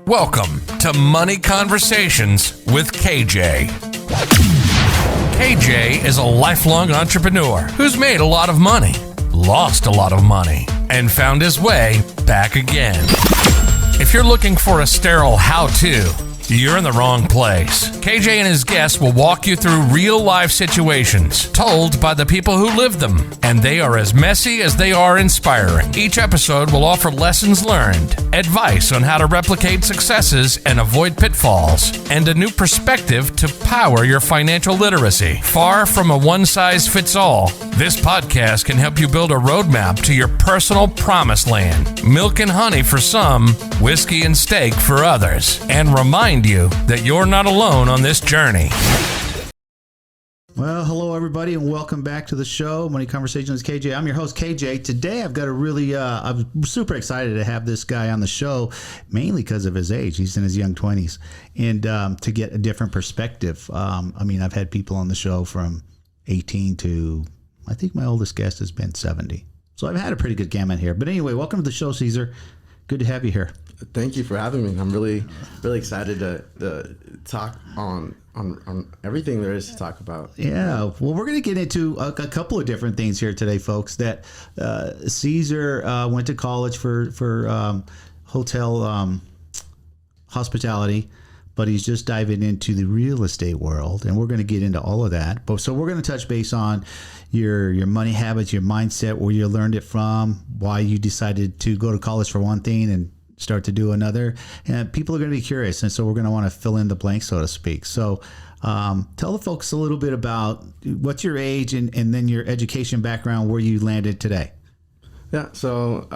Welcome to Money Conversations with KJ. KJ is a lifelong entrepreneur who's made a lot of money, lost a lot of money, and found his way back again. If you're looking for a sterile how-to, you're in the wrong place. KJ and his guests will walk you through real-life situations told by the people who live them, and they are as messy as they are inspiring. Each episode will offer lessons learned, advice on how to replicate successes and avoid pitfalls, and a new perspective to power your financial literacy. Far from a one-size-fits-all, this podcast can help you build a roadmap to your personal promised land. Milk and honey for some, whiskey and steak for others, and remind you that you're not alone on this journey. Well, hello everybody, and welcome back to the show, Money Conversations with KJ. I'm your host, KJ. Today I've got a really, I'm super excited to have this guy on the show, mainly because of his age. He's in his young 20s, and to get a different perspective. I've had people on the show from 18 to, I think my oldest guest has been 70. So I've had a pretty good gamut here. But anyway, welcome to the show, Caesar. Good to have you here. Thank you for having me. I'm really excited to talk on everything there is to talk about. Yeah, well, we're going to get into a couple of different things here today, folks. That Caesar went to college for hotel hospitality, but he's just diving into the real estate world, and we're going to get into all of that. But so we're going to touch base on your money habits, your mindset, where you learned it from, why you decided to go to college for one thing and start to do another, and people are going to be curious, and so we're going to want to fill in the blanks, so to speak. So tell the folks a little bit about what's your age and then your education background, where you landed today. Yeah, so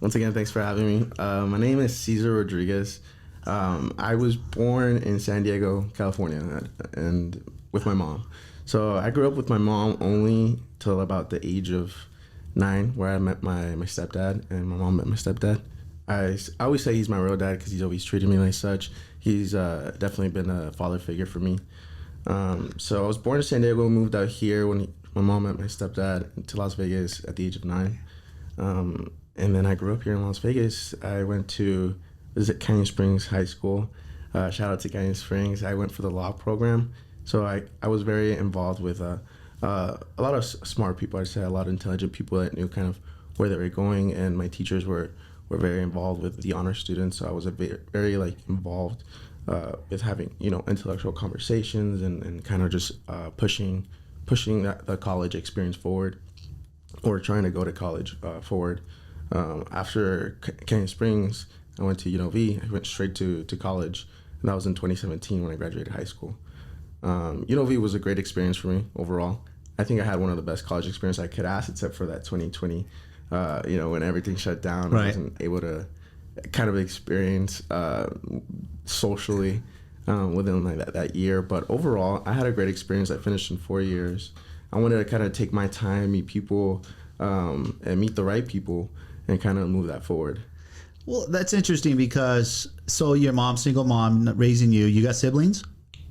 once again, thanks for having me. My name is Cesar Rodriguez. I was born in San Diego, California, and with my mom. So I grew up with my mom only till about the age of 9, where I met my stepdad, and my mom met my stepdad. I always say he's my real dad because he's always treated me like such. He's definitely been a father figure for me. So I was born in San Diego, moved out here when my mom met my stepdad to Las Vegas at the age of 9. And then I grew up here in Las Vegas. I went to visit Canyon Springs High School. Shout out to Canyon Springs. I went for the law program. So I was very involved with a lot of smart people. I'd say a lot of intelligent people that knew kind of where they were going, and my teachers were very involved with the honor students. So I was very involved with having, intellectual conversations and kind of just pushing the college experience forward, or trying to go to college forward. After Canyon Springs, I went to UNLV. I went straight to college, and that was in 2017 when I graduated high school. UNLV was a great experience for me overall. I think I had one of the best college experiences I could ask, except for that 2020, when everything shut down. Right. I wasn't able to kind of experience socially within that year. But overall, I had a great experience. I finished in 4 years. I wanted to kind of take my time, meet people, and meet the right people, and kind of move that forward. Well, that's interesting because, so your mom, single mom, raising you. You got siblings?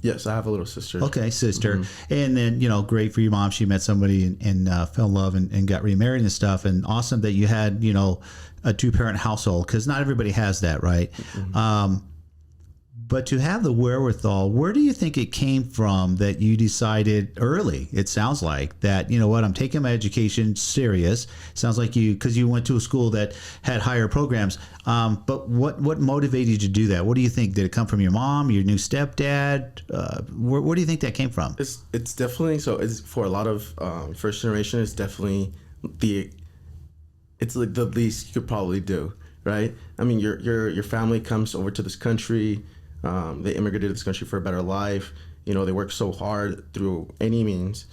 Yes, I have a little sister. Okay, sister. Mm-hmm. And then, great for your mom. She met somebody and fell in love and got remarried and stuff. And awesome that you had, a two-parent household, because not everybody has that, right? Mm-hmm. But to have the wherewithal, where do you think it came from that you decided early, it sounds like, that, I'm taking my education serious. Sounds like because you went to a school that had higher programs. But what motivated you to do that? What do you think? Did it come from your mom, your new stepdad? Where do you think that came from? It's definitely, so it's for a lot of first generation, it's definitely it's like the least you could probably do, right? I mean, your family comes over to this country. They immigrated to this country for a better life. They work so hard through any means.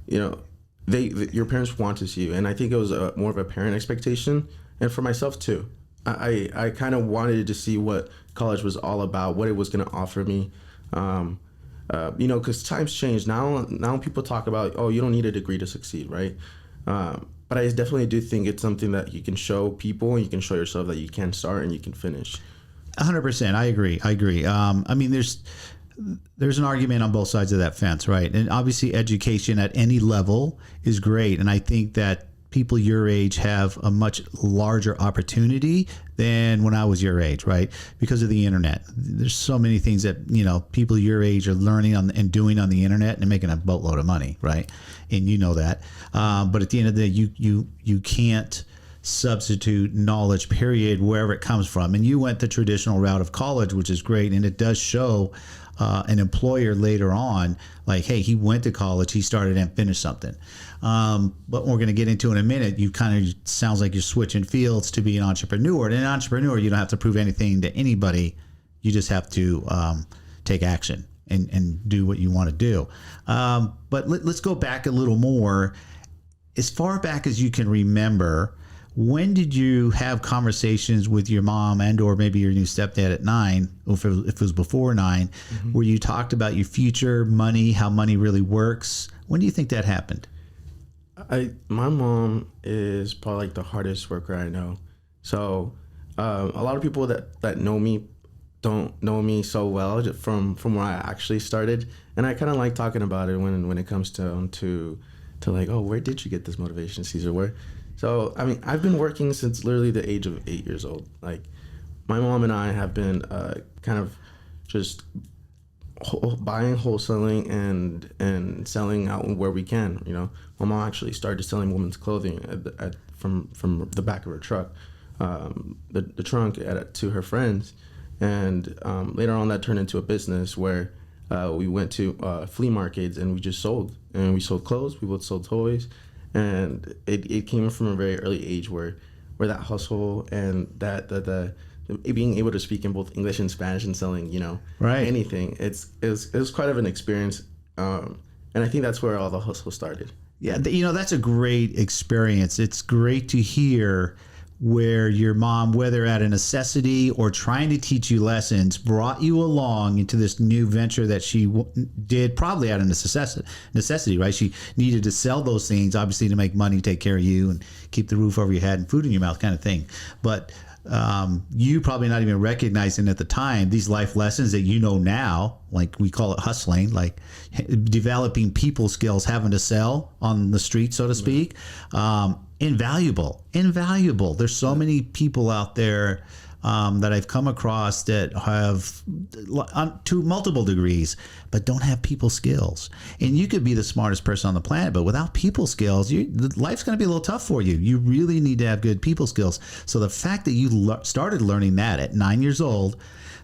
Your parents want to see you, and I think it was more of a parent expectation, and for myself too. I kind of wanted to see what college was all about, what it was going to offer me. Because times change now. People talk about, oh, you don't need a degree to succeed, right? But I definitely do think it's something that you can show people, and you can show yourself that you can start and you can finish. 100%. I agree. There's an argument on both sides of that fence, right? And obviously education at any level is great. And I think that people your age have a much larger opportunity than when I was your age, right? Because of the internet. There's so many things that, people your age are learning and doing on the internet and making a boatload of money, right? And you know that. But at the end of the day, you can't substitute knowledge, period, wherever it comes from. And you went the traditional route of college, which is great. And it does show an employer later on, like, hey, he went to college, he started and finished something. But we're going to get into in a minute. You kind of sounds like you're switching fields to be an entrepreneur. And an entrepreneur, you don't have to prove anything to anybody. You just have to take action and do what you want to do. But let's go back a little more. As far back as you can remember, when did you have conversations with your mom and or maybe your new stepdad at 9, or if it was before 9, where you talked about your future, money, how money really works? When do you think that happened? My mom is probably like the hardest worker I know. So a lot of people that know me don't know me so well from where I actually started, and I kind of like talking about it when it comes to like, oh, where did you get this motivation, Caesar? Where? So I mean, I've been working since literally the age of 8 years old. Like, my mom and I have been kind of just buying, wholesaling, and selling out where we can. My mom actually started selling women's clothing from the back of her truck, the trunk to her friends, and later on that turned into a business where we went to flea markets and we just sold. And we sold clothes, we both sold toys, and it came from a very early age where that hustle and that the being able to speak in both English and Spanish and selling, right, anything. It was quite of an experience, and I think that's where all the hustle started. Yeah, that's a great experience. It's great to hear where your mom, whether out of necessity or trying to teach you lessons, brought you along into this new venture that she did probably out of necessity, right? She needed to sell those things, obviously, to make money, take care of you, and keep the roof over your head and food in your mouth kind of thing. But you probably not even recognizing at the time these life lessons that you know now, like we call it hustling, like developing people skills, having to sell on the street, so to speak. Invaluable. There's so many people out there that I've come across that have to multiple degrees, but don't have people skills. And you could be the smartest person on the planet, but without people skills, life's going to be a little tough for you. You really need to have good people skills. So the fact that you started learning that at 9 years old,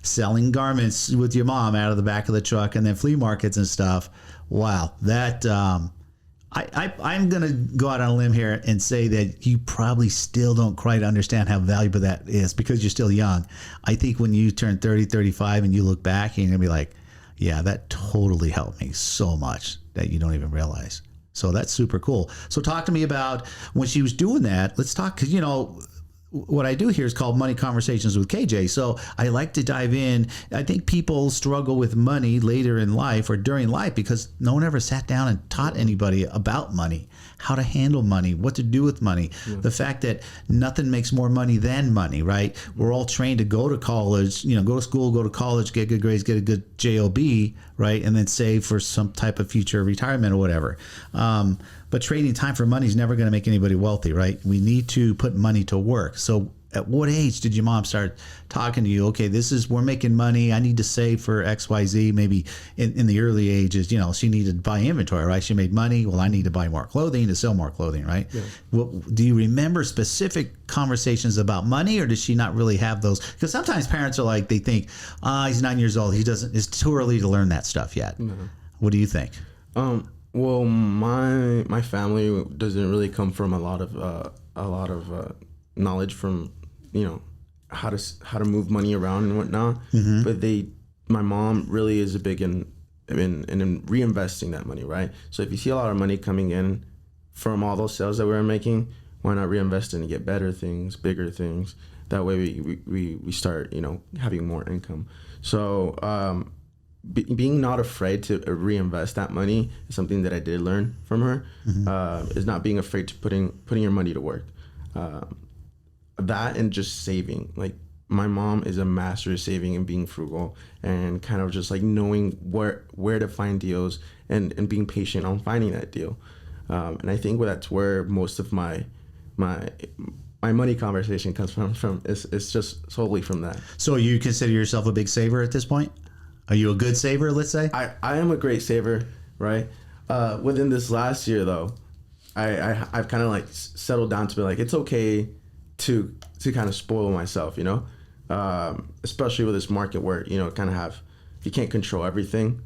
selling garments with your mom out of the back of the truck, and then flea markets and stuff, wow, that I'm going to go out on a limb here and say that you probably still don't quite understand how valuable that is because you're still young. I think when you turn 30, 35 and you look back, you're going to be like, yeah, that totally helped me so much that you don't even realize. So that's super cool. So talk to me about when she was doing that. Let's talk, because, what I do here is called Money Conversations with KJ. So I like to dive in. I think people struggle with money later in life or during life because no one ever sat down and taught anybody about money, how to handle money, what to do with money. Yeah. The fact that nothing makes more money than money, right? We're all trained to go to college, go to school, go to college, get good grades, get a good job, right? And then save for some type of future retirement or whatever. But trading time for money is never going to make anybody wealthy, right? We need to put money to work. So at what age did your mom start talking to you? Okay, we're making money. I need to save for XYZ. Maybe in the early ages, she needed to buy inventory, right? She made money. Well, I need to buy more clothing to sell more clothing, right? Yeah. Well, do you remember specific conversations about money, or does she not really have those? Because sometimes parents are like, they think, he's 9 years old. It's too early to learn that stuff yet. No. What do you think? Well, my family doesn't really come from a lot of knowledge from how to move money around and whatnot. Mm-hmm. But my mom really is a big in reinvesting that money, right? So if you see a lot of money coming in from all those sales that we were making, why not reinvest it and get better things, bigger things? That way we start having more income. So being not afraid to reinvest that money is something that I did learn from her. Mm-hmm. Is not being afraid to putting your money to work. That and just saving. Like, my mom is a master of saving and being frugal and kind of just like knowing where to find deals and being patient on finding that deal. And I think that's where most of my my money conversation comes from. It's just solely from that. So you consider yourself a big saver at this point? Are you a good saver, let's say? I am a great saver, right? Within this last year, though, I've kind of like settled down to be like, it's okay to kind of spoil myself, you know, especially with this market where, you know, you can't control everything.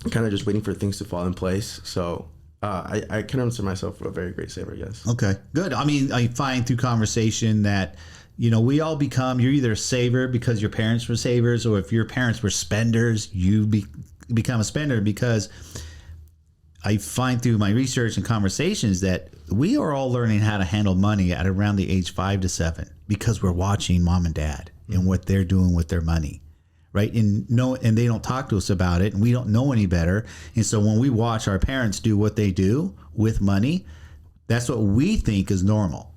I'm kind of just waiting for things to fall in place. So I consider myself a very great saver, yes. Okay, good. I mean, I find through conversation that, you know, we all you're either a saver because your parents were savers, or if your parents were spenders, you become a spender, because I find through my research and conversations that we are all learning how to handle money at around the age 5 to 7 because we're watching mom and dad and what they're doing with their money, right? And they don't talk to us about it, and we don't know any better. And so when we watch our parents do what they do with money, that's what we think is normal.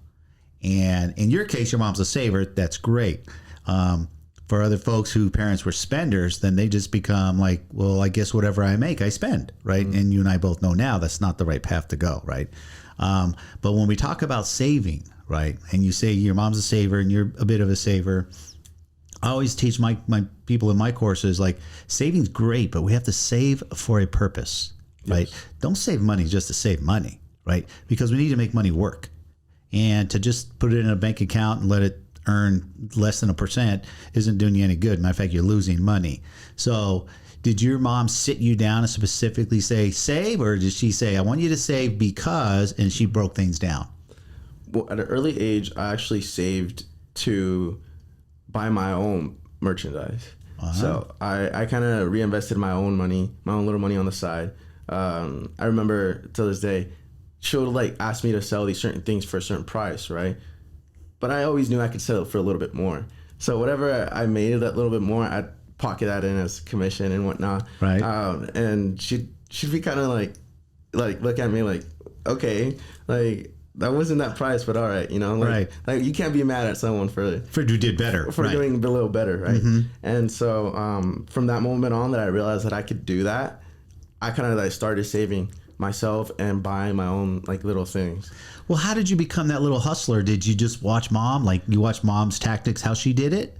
And in your case, your mom's a saver. That's great. For other folks whose parents were spenders, then they just become like, well, I guess whatever I make, I spend, right? Mm-hmm. And you and I both know now that's not the right path to go, right? But when we talk about saving, right, and you say your mom's a saver and you're a bit of a saver, I always teach my people in my courses, like, saving's great, but we have to save for a purpose, right? Yes. Don't save money just to save money, right? Because we need to make money work. And to just put it in a bank account and let it earn less than 1% isn't doing you any good. Matter of fact, you're losing money. So did your mom sit you down and specifically say, save, or did she say, I want you to save because, and she broke things down? Well, at an early age, I actually saved to buy my own merchandise. Uh-huh. So I kind of reinvested my own money, my own little money on the side. I remember till this day, she would like ask me to sell these certain things for a certain price, right? But I always knew I could sell it for a little bit more. So whatever I made that little bit more, I'd pocket that in as commission and whatnot. Right. And she'd be kind of like look at me like, okay, like that wasn't that price, but all right, you know, like, right. Like you can't be mad at someone for who did better, for right. doing a little better, right? Mm-hmm. And so from that moment on that I realized that I could do that, I kind of like started saving myself and buying my own like little things. Well, how did you become that little hustler? Did you just watch mom? Like you watch mom's tactics, how she did it?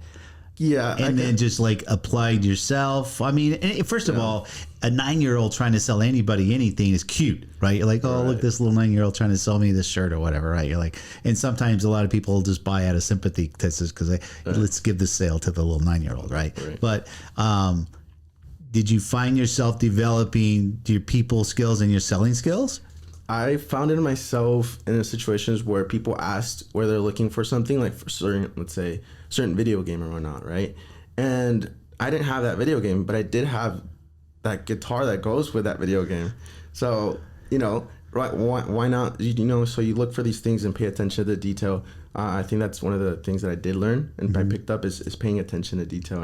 Yeah. And then just like applied yourself. I mean, first of all, a 9-year-old trying to sell anybody anything is cute, right? You're like, oh, right. Look, this little 9-year-old trying to sell me this shirt or whatever, right? You're like, and sometimes a lot of people just buy out of sympathy because let's give this sale to the little 9-year-old, right? But did you find yourself developing your people skills and your selling skills? I found it myself in situations where people asked where they're looking for something, like for certain, let's say, certain video game or whatnot, right? And I didn't have that video game, but I did have that guitar that goes with that video game. So, you know, right? Why not? You know, so you look for these things and pay attention to the detail. I think that's one of the things that I did learn and I picked up is paying attention to detail.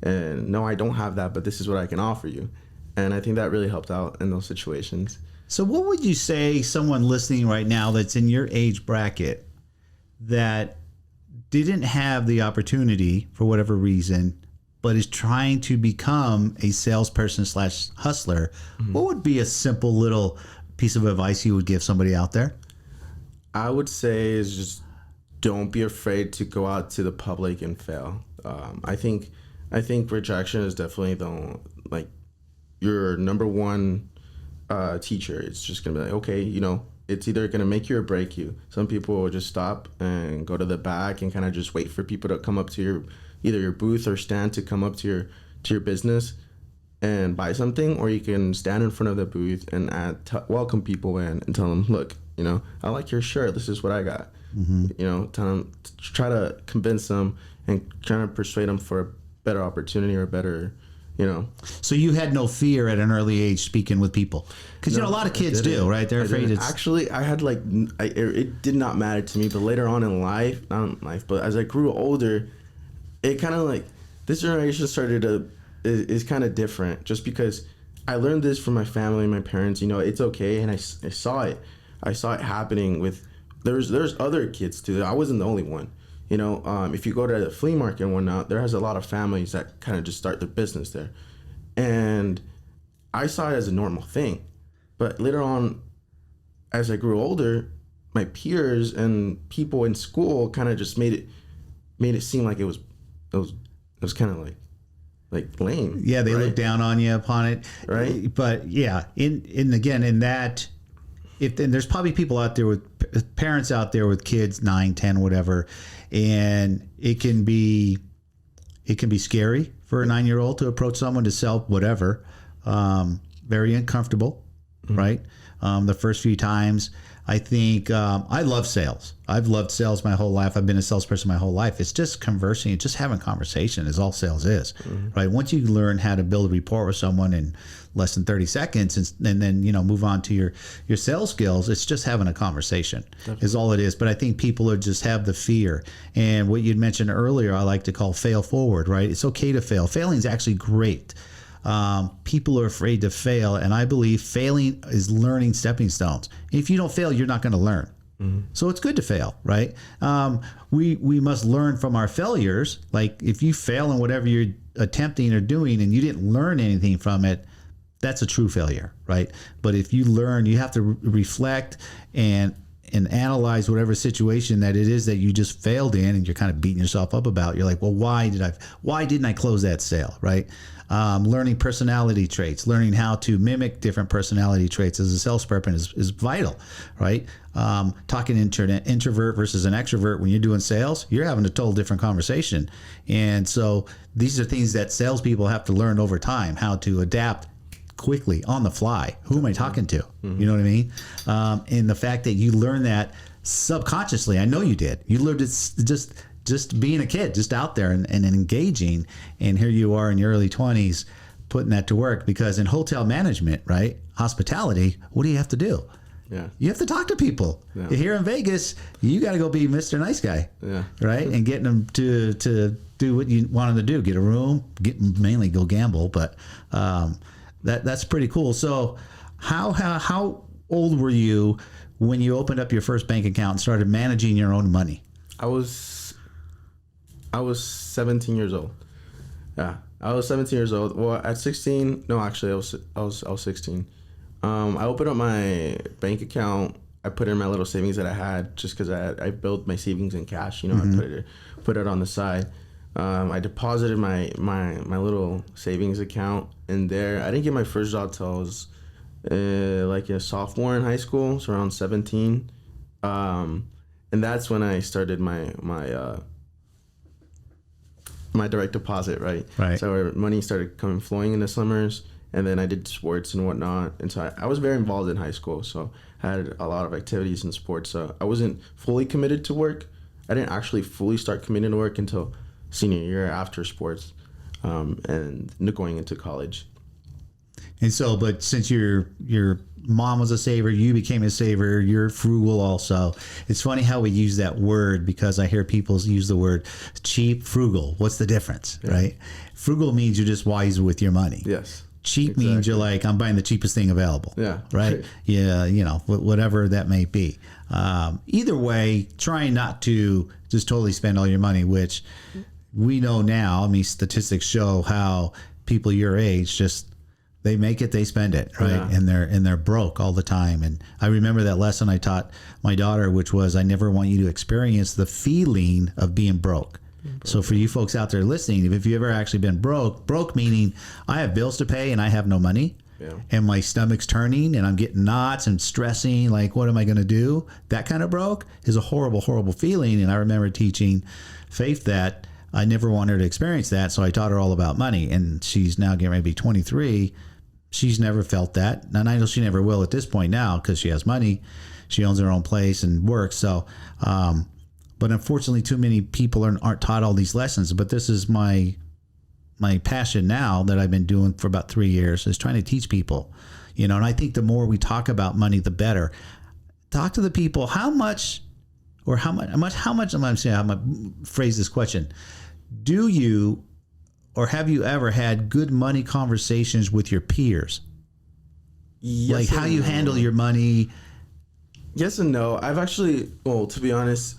And no, I don't have that, but this is what I can offer you. And I think that really helped out in those situations. So what would you say someone listening right now that's in your age bracket that didn't have the opportunity for whatever reason, but is trying to become a salesperson / hustler, what would be a simple little piece of advice you would give somebody out there? I would say is just don't be afraid to go out to the public and fail. I think rejection is definitely your number one teacher. It's just gonna be like, okay, you know, it's either gonna make you or break you. Some people will just stop and go to the back and kind of just wait for people to come up to either your booth or stand to come up to your business and buy something, or you can stand in front of the booth and welcome people in and tell them, look, you know, I like your shirt. This is what I got. You know, tell them, try to convince them and try to persuade them for a better opportunity or a better, you know. So you had no fear at an early age speaking with people? Because, you know, a lot of kids do, right? They're afraid it's... Actually, I had it did not matter to me, but later on in life, not in life, but as I grew older, it kind of like, this generation is kind of different just because I learned this from my family, my parents, you know, it's okay. And I saw it. I saw it happening with, there's other kids too. I wasn't the only one. You know, if you go to the flea market and whatnot, there has a lot of families that kind of just start their business there. And I saw it as a normal thing. But later on, as I grew older, my peers and people in school kind of just made it seem like it was kind of like lame. Yeah, they right? look down on you upon it, Right. But yeah, in that, and there's probably people out there with parents out there with kids 9, 10, whatever, and it can be scary for a 9-year-old to approach someone to sell whatever. Very uncomfortable, right? The first few times. I think I love sales. I've loved sales my whole life. I've been a salesperson my whole life. It's just conversing, it's just having conversation is all sales is, right? Once you learn how to build a rapport with someone in less than 30 seconds and then, move on to your sales skills, it's just having a conversation is all it is. But I think people are just have the fear. And what you'd mentioned earlier, I like to call fail forward, right? It's okay to fail. Failing is actually great. People are afraid to fail, and I believe failing is learning stepping stones. If you don't fail, you're not going to learn. So it's good to fail, right? We must learn from our failures. Like if you fail in whatever you're attempting or doing and you didn't learn anything from it, that's a true failure, right? But if you learn, you have to reflect and analyze whatever situation that it is that you just failed in and you're kind of beating yourself up about. You're like, well, why didn't I close that sale, right? Learning personality traits, learning how to mimic different personality traits as a salesperson is vital, right? Talking introvert versus an extrovert when you're doing sales, you're having a total different conversation. And so these are things that salespeople have to learn over time, how to adapt quickly on the fly. Who am I talking to? You know what I mean? And the fact that you learn that subconsciously, I know you did. You learned it just being a kid, just out there and engaging. And here you are in your early 20s putting that to work, because in hotel management, right? Hospitality, what do you have to do? Yeah. You have to talk to people. Yeah. Here in Vegas, you got to go be Mr. Nice Guy. Yeah. Right? And getting them to do what you want them to do. Get a room, mainly go gamble. But that's pretty cool. So how old were you when you opened up your first bank account and started managing your own money? I was 17 years old. Yeah, I was 17 years old. Well, at 16, no, actually, I was 16. I opened up my bank account. I put in my little savings that I had just because I built my savings in cash. I put it on the side. I deposited my little savings account in there. I didn't get my first job till I was like a sophomore in high school, so around 17. And that's when I started my direct deposit, right? Right. So money started flowing in the summers, and then I did sports and whatnot. And so I was very involved in high school, so I had a lot of activities in sports. So I wasn't fully committed to work. I didn't actually fully start committing to work until senior year after sports and going into college. And so, but since your mom was a saver, you became a saver, you're frugal also. It's funny how we use that word, because I hear people use the word cheap, frugal. What's the difference, right? Frugal means you're just wise with your money. Yes. Cheap means you're like, I'm buying the cheapest thing available. Yeah. Right? Yeah, whatever that may be. Either way, trying not to just totally spend all your money, which we know now, statistics show how people your age just, they make it, they spend it, right? Yeah. And they're broke all the time. And I remember that lesson I taught my daughter, which was, I never want you to experience the feeling of being broke. So for you folks out there listening, if you've ever actually been broke meaning I have bills to pay and I have no money, and my stomach's turning and I'm getting knots and stressing, like, what am I going to do? That kind of broke is a horrible, horrible feeling. And I remember teaching Faith that I never want her to experience that. So I taught her all about money, and she's now getting ready to be 23. She's never felt that. And I know she never will at this point now, because she has money. She owns her own place and works. So, but unfortunately, too many people aren't taught all these lessons. But this is my passion now that I've been doing for about 3 years, is trying to teach people, and I think the more we talk about money, the better. Talk to the people. How much I'm going to phrase this question. Do you, or have you ever had good money conversations with your peers? Yes, like how you handle your money? Yes and no. I've actually, to be honest,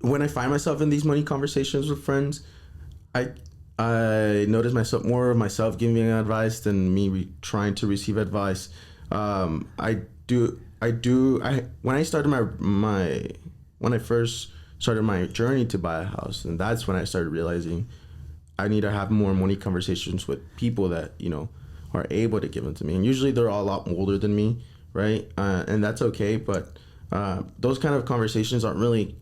when I find myself in these money conversations with friends, I notice more of myself giving advice than me trying to receive advice. I do when I started when I first started my journey to buy a house, and that's when I started realizing I need to have more money conversations with people that, are able to give them to me. And usually they're all a lot older than me, right? And that's okay. But those kind of conversations aren't really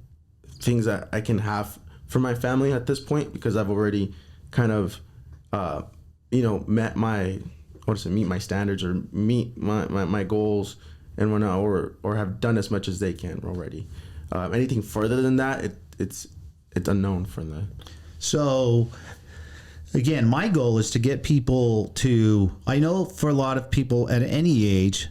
things that I can have for my family at this point, because I've already kind of, met meet my standards or meet my goals and whatnot, or have done as much as they can already. Anything further than that, it's unknown from that. So, again, my goal is to get people to, I know for a lot of people at any age,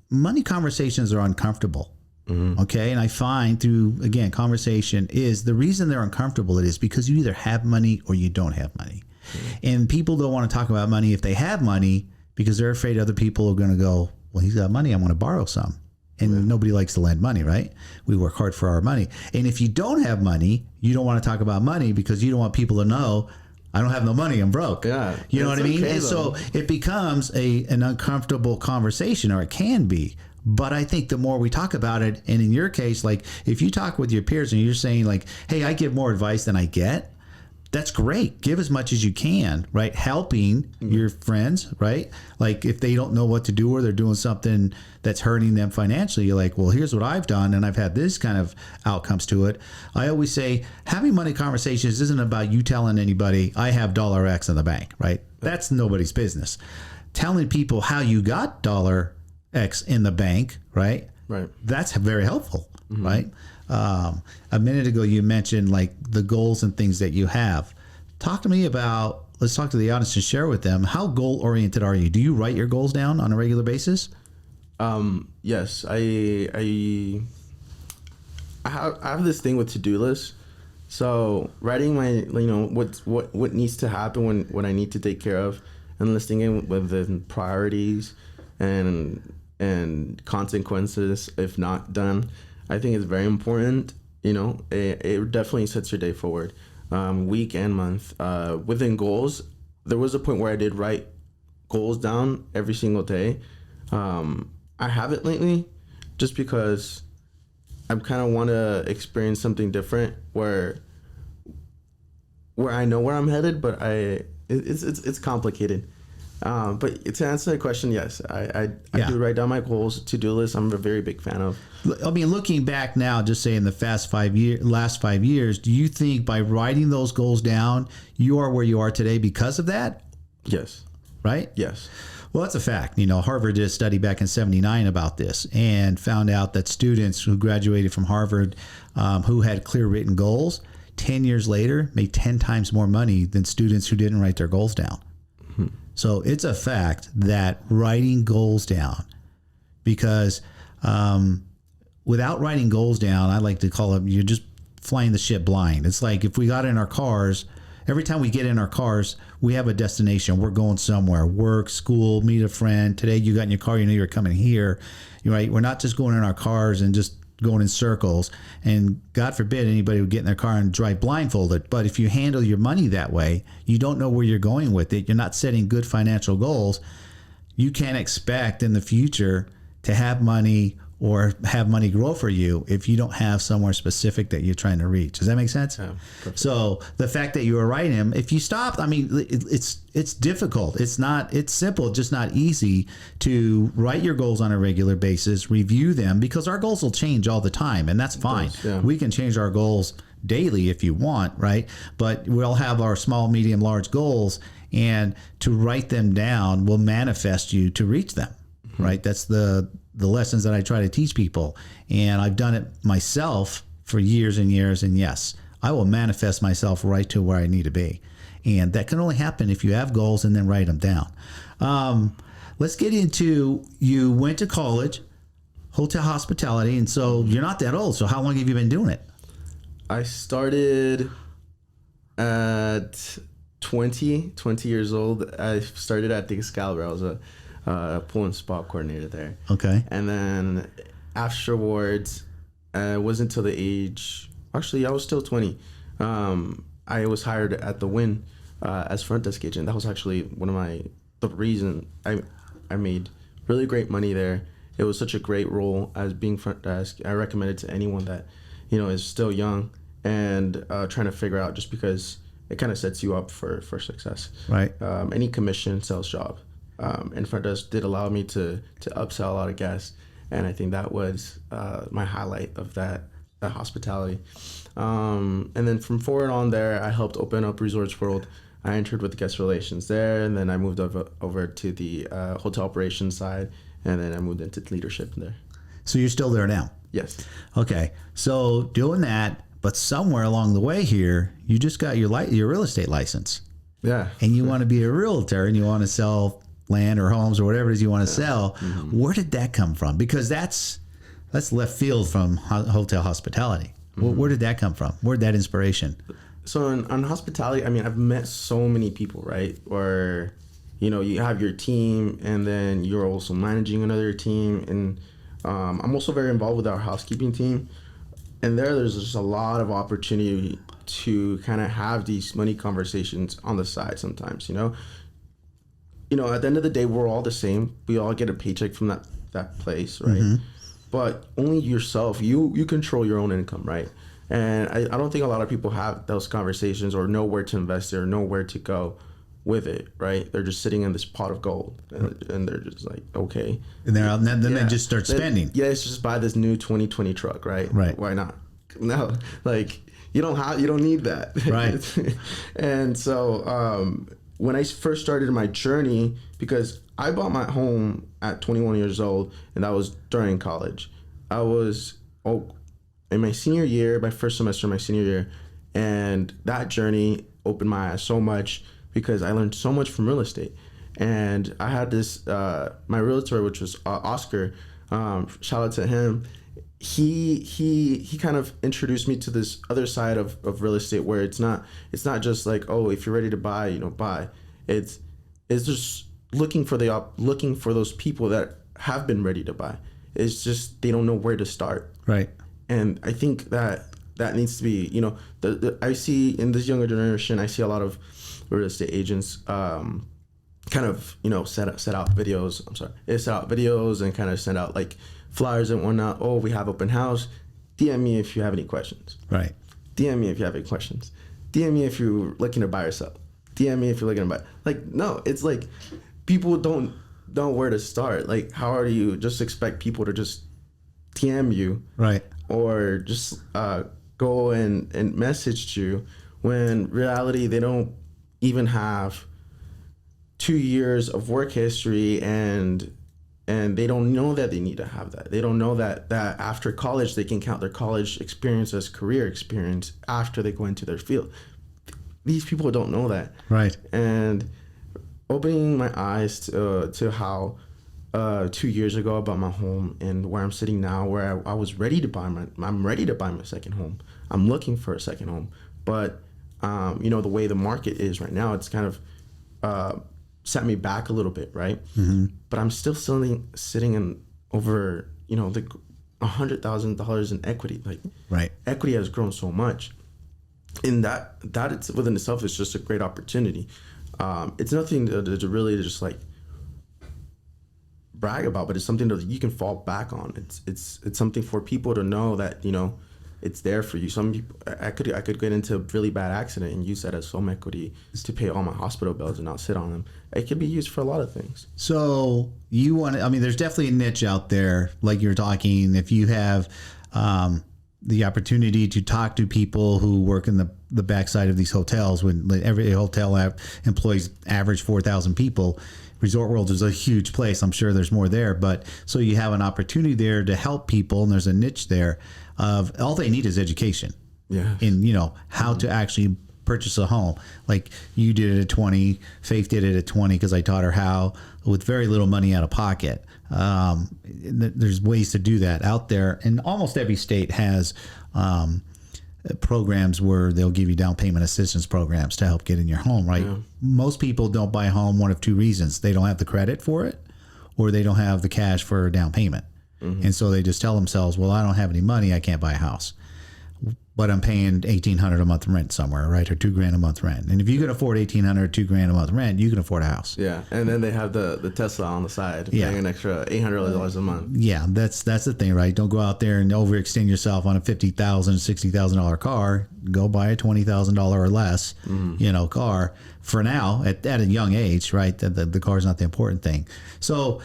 money conversations are uncomfortable. Mm-hmm. Okay. And I find through, again, conversation is the reason they're uncomfortable. It is because you either have money or you don't have money. Mm-hmm. And people don't want to talk about money if they have money because they're afraid other people are going to go, well, he's got money, I want to borrow some. And nobody likes to lend money, right? We work hard for our money. And if you don't have money, you don't want to talk about money because you don't want people to know, I don't have no money, I'm broke. Yeah. You know what I mean? Okay, and so it becomes an uncomfortable conversation, or it can be. But I think the more we talk about it, and in your case, like if you talk with your peers and you're saying like, hey, I give more advice than I get, that's great. Give as much as you can, right? Helping your friends, right? Like if they don't know what to do or they're doing something that's hurting them financially, you're like, well, here's what I've done and I've had this kind of outcomes to it. I always say having money conversations isn't about you telling anybody I have dollar X in the bank, right? That's nobody's business. Telling people how you got dollar X in the bank, right? Right. That's very helpful, right? A minute ago, you mentioned like the goals and things that you have. Talk to me about, let's talk to the audience and share with them, how goal oriented are you? Do you write your goals down on a regular basis? Yes, I have this thing with to-do lists. So writing my, what needs to happen when I need to take care of, and listing it with the priorities and consequences if not done. I think it's very important. It definitely sets your day forward, week and month. Within goals, there was a point where I did write goals down every single day. I haven't lately, just because I kind of want to experience something different where I know where I'm headed, but it's complicated. But to answer the question, yes, I do write down my goals, to-do list. I'm a very big fan of. I mean, looking back now, just say in the last 5 years, do you think by writing those goals down, you are where you are today because of that? Yes. Right? Yes. Well, that's a fact. Harvard did a study back in '79 about this and found out that students who graduated from Harvard who had clear written goals, 10 years later, made 10 times more money than students who didn't write their goals down. Mm-hmm. So it's a fact that writing goals down, because without writing goals down, I like to call it, you're just flying the ship blind. It's like if we got in our cars, every time we get in our cars, we have a destination. We're going somewhere, work, school, meet a friend. Today you got in your car, you're coming here, right? We're not just going in our cars and just going in circles, and God forbid anybody would get in their car and drive blindfolded. But if you handle your money that way, you don't know where you're going with it. You're not setting good financial goals. You can't expect in the future to have money or have money grow for you if you don't have somewhere specific that you're trying to reach. Does that make sense? Yeah, so the fact that you were writing them, if you stopped, I mean, it's difficult. It's simple, just not easy to write your goals on a regular basis, review them, because our goals will change all the time, and that's fine. Yeah. We can change our goals daily if you want, right? But we'll have our small, medium, large goals, and to write them down will manifest you to reach them, right? That's the lessons that I try to teach people. And I've done it myself for years and years. And yes, I will manifest myself right to where I need to be. And that can only happen if you have goals and then write them down. Let's get into, you went to college, hotel hospitality. And so you're not that old. So how long have you been doing it? I started at 20 years old. I started at the Excalibur. I was a pool and spa coordinator there. Okay. And then afterwards, it wasn't until the age, actually I was still 20. I was hired at the Wynn as front desk agent. That was actually one of the reason I made really great money there, it was such a great role as being front desk. I recommend it to anyone that, is still young and trying to figure out, just because it kind of sets you up for success. Right. Any commission sales job. And front desk did allow me to upsell a lot of guests. And I think that was my highlight of that hospitality. And then from forward on there, I helped open up Resorts World. I entered with guest relations there, and then I moved over to the hotel operations side, and then I moved into leadership there. So you're still there now? Yes. Okay. So doing that, but somewhere along the way here, you just got your real estate license. Yeah. And you want to be a realtor, and you want to sell land or homes or whatever it is you want to sell. Mm-hmm. Where did that come from? Because that's left field from hotel hospitality. Mm-hmm. Where did that come from? Where'd that inspiration? So on hospitality, I mean, I've met so many people, right? Where, you have your team, and then you're also managing another team. And I'm also very involved with our housekeeping team. And there's just a lot of opportunity to kind of have these money conversations on the side sometimes, at the end of the day, we're all the same. We all get a paycheck from that place, right? Mm-hmm. But only yourself, you control your own income, right? And I don't think a lot of people have those conversations or know where to invest or know where to go with it, right? They're just sitting in this pot of gold, and they're just like, okay. And then they just start spending. Let's just buy this new 2020 truck, right? Right. Why not? No, like you don't need that. Right. And so when I first started my journey, because I bought my home at 21 years old, and that was during college. I was in my senior year, my first semester of my senior year, and that journey opened my eyes so much because I learned so much from real estate. And I had this, my realtor, which was Oscar, shout out to him. He kind of introduced me to this other side of real estate, where it's not just like, oh, if you're ready to buy, buy. It's just looking for those people that have been ready to buy. It's just they don't know where to start. Right. And I think that needs to be, I see in this younger generation, I see a lot of real estate agents kind of, set out videos. They set out videos and kind of send out like flyers and whatnot. Oh, we have open house. DM me if you have any questions. Right. DM me if you have any questions. DM me if you're looking to buy or sell. DM me if you're looking to buy. Like, no, it's like people don't know where to start. Like, how are you just expect people to just DM you? Right. Or just go and message you, when reality they don't even have 2 years of work history, and they don't know that they need to have that. They don't know that after college they can count their college experience as career experience after they go into their field. These people don't know that. Right. And opening my eyes to how 2 years ago I bought my home, and where I'm sitting now, where I was ready to buy I'm ready to buy my second home. I'm looking for a second home, but the way the market is right now, it's kind of set me back a little bit, right? Mm-hmm. But I'm still sitting in over the $100,000 in equity. Like, right. Equity has grown so much, and that it's within itself is just a great opportunity. It's nothing to really just like brag about, but it's something that you can fall back on. It's something for people to know that it's there for you. Some people, I could get into a really bad accident and use that as home equity to pay all my hospital bills and not sit on them. It could be used for a lot of things. So you want to, there's definitely a niche out there, like you're talking. If you have the opportunity to talk to people who work in the backside of these hotels, when every hotel employs average 4,000 people. Resort World is a huge place. I'm sure there's more there, but so you have an opportunity there to help people, and there's a niche there of all they need is education. Yeah. In how to actually purchase a home. Like you did it at 20, Faith did it at 20 because I taught her how, with very little money out of pocket. There's ways to do that out there, and almost every state has programs where they'll give you down payment assistance programs to help get in your home, right? Yeah. Most people don't buy a home one of two reasons. They don't have the credit for it, or they don't have the cash for a down payment. Mm-hmm. And so they just tell themselves, well, I don't have any money, I can't buy a house. but I'm paying $1,800 a month rent somewhere, right? Or $2,000 a month rent. And if you can afford $1,800 or $2,000 a month rent, you can afford a house. Yeah, and then they have the Tesla on the side, Yeah. paying an extra $800 a month. Yeah, that's the thing, right? Don't go out there and overextend yourself on a $50,000, $60,000 car. Go buy a $20,000 or less, car for now at a young age, right? The car is not the important thing. So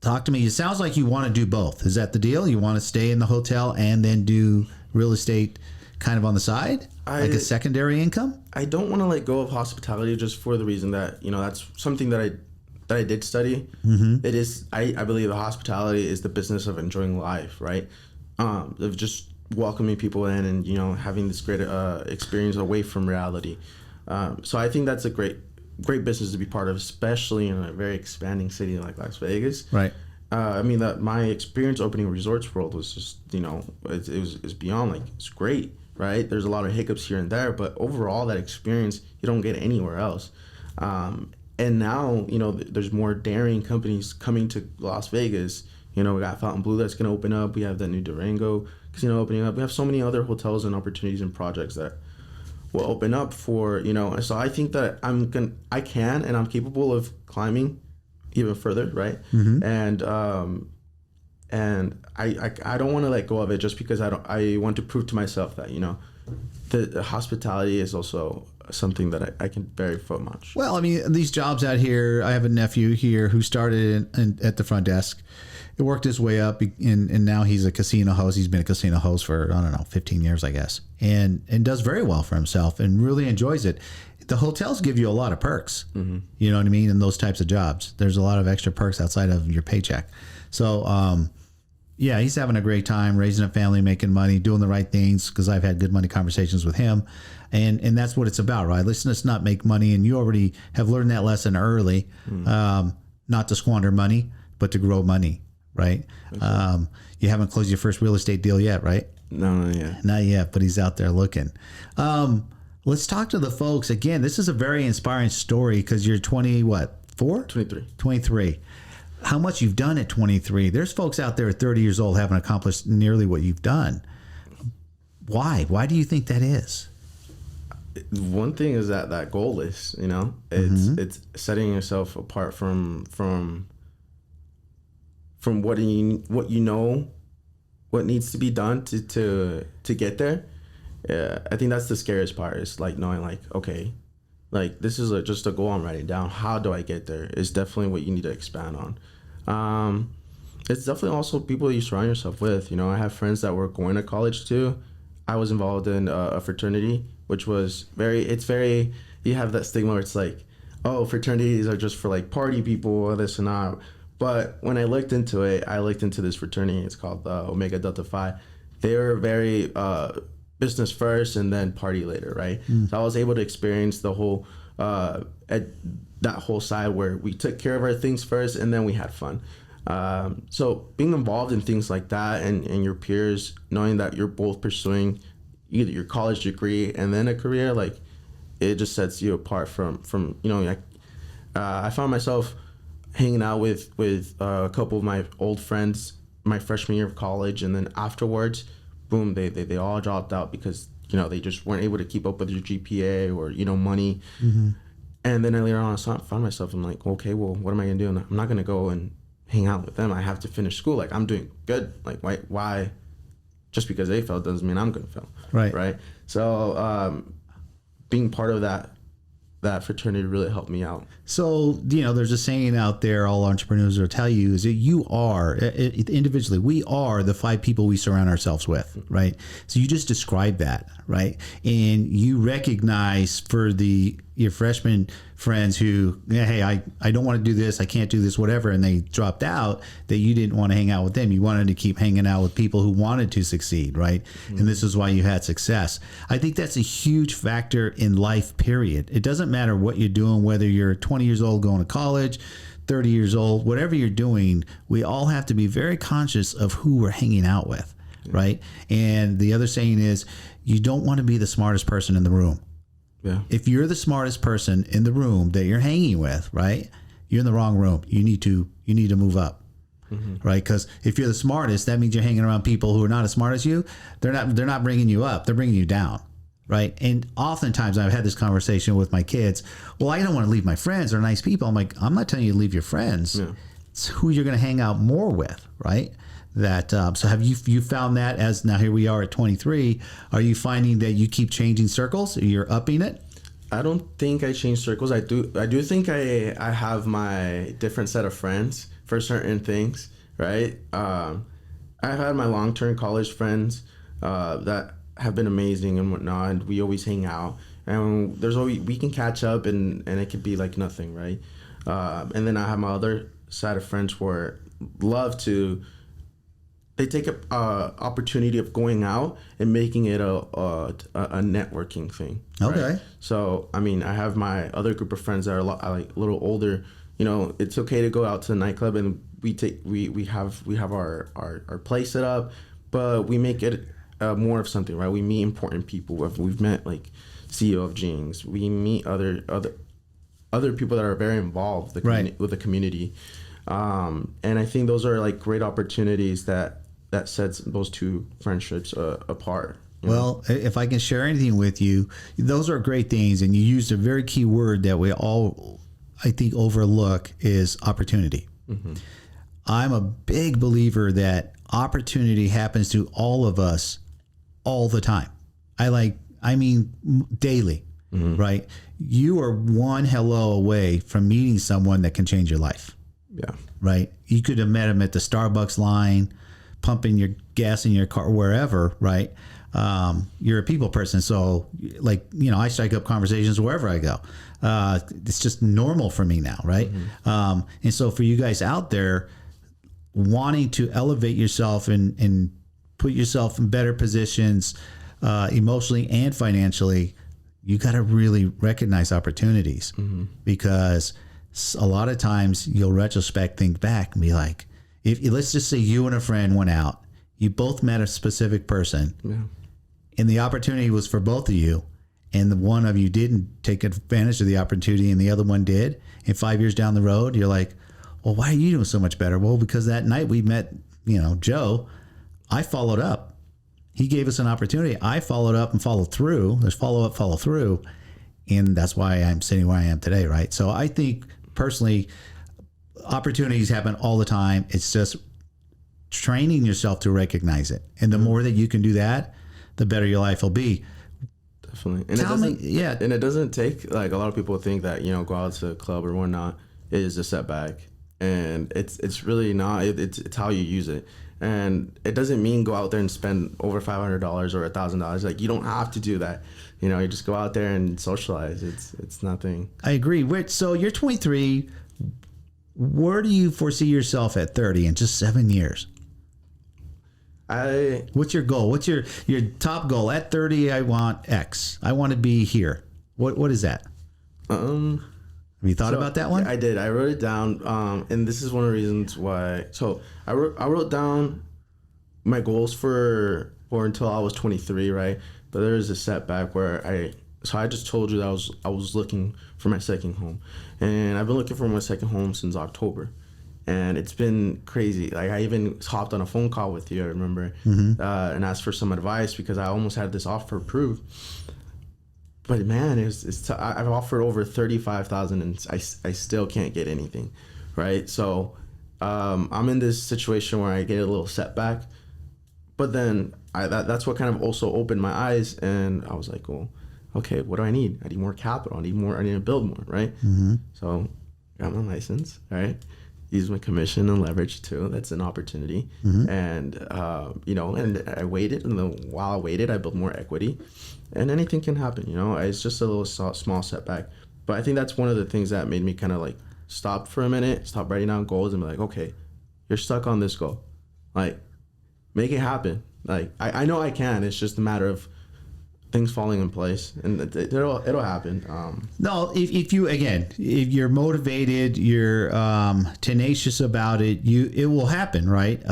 talk to me. It sounds like you want to do both. Is that the deal? You want to stay in the hotel and then do real estate kind of on the side, like a secondary income? I don't want to let go of hospitality just for the reason that that's something that I did study. Mm-hmm. It is I believe that hospitality is the business of enjoying life, right? Of just welcoming people in and having this great experience away from reality. So I think that's a great business to be part of, especially in a very expanding city like Las Vegas. Right. I mean, that my experience opening Resorts World was just, it's beyond, like, it's great, right? There's a lot of hiccups here and there, but overall, that experience, you don't get anywhere else. And now, there's more daring companies coming to Las Vegas. We got Fontainebleau that's going to open up. We have the new Durango casino opening up. We have so many other hotels and opportunities and projects that will open up for, so I think that I can and I'm capable of climbing even further, right? Mm-hmm. And I don't want to let go of it just because I want to prove to myself that the hospitality is also something that I can very much. Well, I mean, these jobs out here, I have a nephew here who started at the front desk. He worked his way up, and now he's a casino host. He's been a casino host for, 15 years, I guess, and does very well for himself and really enjoys it. The hotels give you a lot of perks, mm-hmm. You know what I mean? In those types of jobs, there's a lot of extra perks outside of your paycheck. So, yeah, he's having a great time raising a family, making money, doing the right things, because I've had good money conversations with him. And that's what it's about, right? Let's not make money. And you already have learned that lesson early, not to squander money, but to grow money, right? Okay. You haven't closed your first real estate deal yet, right? No, not yet. Not yet, but he's out there looking. Let's talk to the folks. Again, this is a very inspiring story because you're 23. How much you've done at 23. There's folks out there at 30 years old haven't accomplished nearly what you've done. Why? Why do you think that is? One thing is that goal list, it's setting yourself apart from what what needs to be done to get there. Yeah, I think that's the scariest part, is like knowing, like, okay, like this is just a goal I'm writing down. How do I get there? Is definitely what you need to expand on. It's definitely also people you surround yourself with. I have friends that were going to college too. I was involved in a fraternity, which was you have that stigma where it's like, oh, fraternities are just for like party people or this and that. But when I looked into it, I looked into this fraternity. It's called Omega Delta Phi. They were very business first and then party later, right? So I was able to experience the whole at that whole side where we took care of our things first and then we had fun. So being involved in things like that and your peers, knowing that you're both pursuing either your college degree and then a career, like, it just sets you apart from I found myself hanging out with a couple of my old friends my freshman year of college, and then afterwards, boom, they all dropped out because they just weren't able to keep up with their GPA or money. Mm-hmm. And then later on, I found myself, I'm like, okay, well, what am I gonna do? I'm not gonna go and hang out with them. I have to finish school. Like, I'm doing good. Like, why? Just because they failed doesn't mean I'm gonna fail. Right. So being part of that fraternity really helped me out. So, there's a saying out there, all entrepreneurs will tell you, is that you are, individually, we are the 5 people we surround ourselves with, right? So you just described that, right? And you recognize for your freshman friends who, hey, I don't want to do this, I can't do this, whatever, and they dropped out, that you didn't want to hang out with them. You wanted to keep hanging out with people who wanted to succeed, right? Mm-hmm. And this is why you had success. I think that's a huge factor in life, period. It doesn't matter what you're doing, whether you're 20 years old going to college, 30 years old, whatever you're doing, we all have to be very conscious of who we're hanging out with, right? And the other saying is, you don't want to be the smartest person in the room. Yeah. If you're the smartest person in the room that you're hanging with, right, you're in the wrong room. You need to move up. right? Because if you're the smartest, that means you're hanging around people who are not as smart as you. They're not bringing you up. They're bringing you down, right? And oftentimes I've had this conversation with my kids. Well, I don't want to leave my friends. They're nice people. I'm like, I'm not telling you to leave your friends. Yeah. It's who you're going to hang out more with, right? That so have you found that as now here we are at 23? Are you finding that you keep changing circles? You're upping it? I don't think I change circles. I do think I have my different set of friends for certain things, right? I've had my long-term college friends that have been amazing and whatnot, and we always hang out, and there's always, we can catch up, and it could be like nothing, right? And then I have my other side of friends who they take a opportunity of going out and making it a networking thing. Okay. Right? So I mean, I have my other group of friends that are a little older. You know, it's okay to go out to the nightclub, and we have our place set up, but we make it more of something, right? We meet important people. We've met like CEO of Jings. We meet other people that are very involved with the community. And I think those are like great opportunities that sets those two friendships apart. Well, if I can share anything with you, those are great things. And you used a very key word that we all, I think, overlook is opportunity. Mm-hmm. I'm a big believer that opportunity happens to all of us all the time. I mean, daily, right? You are one hello away from meeting someone that can change your life. Yeah. Right. You could have met him at the Starbucks line, pumping your gas in your car, wherever, right? You're a people person. So like, you know, I strike up conversations wherever I go. It's just normal for me now. Right. Mm-hmm. And so for you guys out there wanting to elevate yourself and put yourself in better positions, emotionally and financially, you got to really recognize opportunities because a lot of times you'll retrospect, think back and be like, if let's just say you and a friend went out, you both met a specific person and the opportunity was for both of you, and the one of you didn't take advantage of the opportunity and the other one did, and 5 years down the road, you're like, well, why are you doing so much better? Well, because that night we met, you know, Joe, I followed up. He gave us an opportunity. I followed up and followed through. There's follow up, follow through. And that's why I'm sitting where I am today, right? So I think personally, opportunities happen all the time. It's just training yourself to recognize it. And the more that you can do that, the better your life will be. Definitely. And and it doesn't take, like, a lot of people think that, you know, go out to a club or whatnot is a setback. And it's really not. It's how you use it. And it doesn't mean go out there and spend over $500 or $1,000. Like, you don't have to do that. You know, you just go out there and socialize. It's nothing. I agree. So you're 23. Where do you foresee yourself at 30 in just 7 years? What's your goal? What's your top goal? At 30, I want X. I want to be here. What is that? Have you thought about that one? Yeah, I did. I wrote it down. And this is one of the reasons why. So I wrote down my goals for until I was 23, right? But there was a setback where I just told you that I was looking for my second home, and I've been looking for my second home since October, and it's been crazy. Like, I even hopped on a phone call with you, I remember, and asked for some advice because I almost had this offer approved. But man, I've offered over $35,000 and I still can't get anything, right? So I'm in this situation where I get a little setback, but then that's what kind of also opened my eyes, and I was like, well, okay, what do I need? I need more capital. I need to build more, right? So I got my license, right? Use my commission and leverage too. That's an opportunity. And you know, and I waited, and then while I waited, I built more equity. And anything can happen, you know. It's just a little small setback. But I think that's one of the things that made me kind of like stop for a minute, stop writing down goals, and be like, okay, you're stuck on this goal. Like, make it happen. Like, I know I can. It's just a matter of things falling in place, and it'll happen. No, if you're motivated, you're tenacious about it, it will happen, right?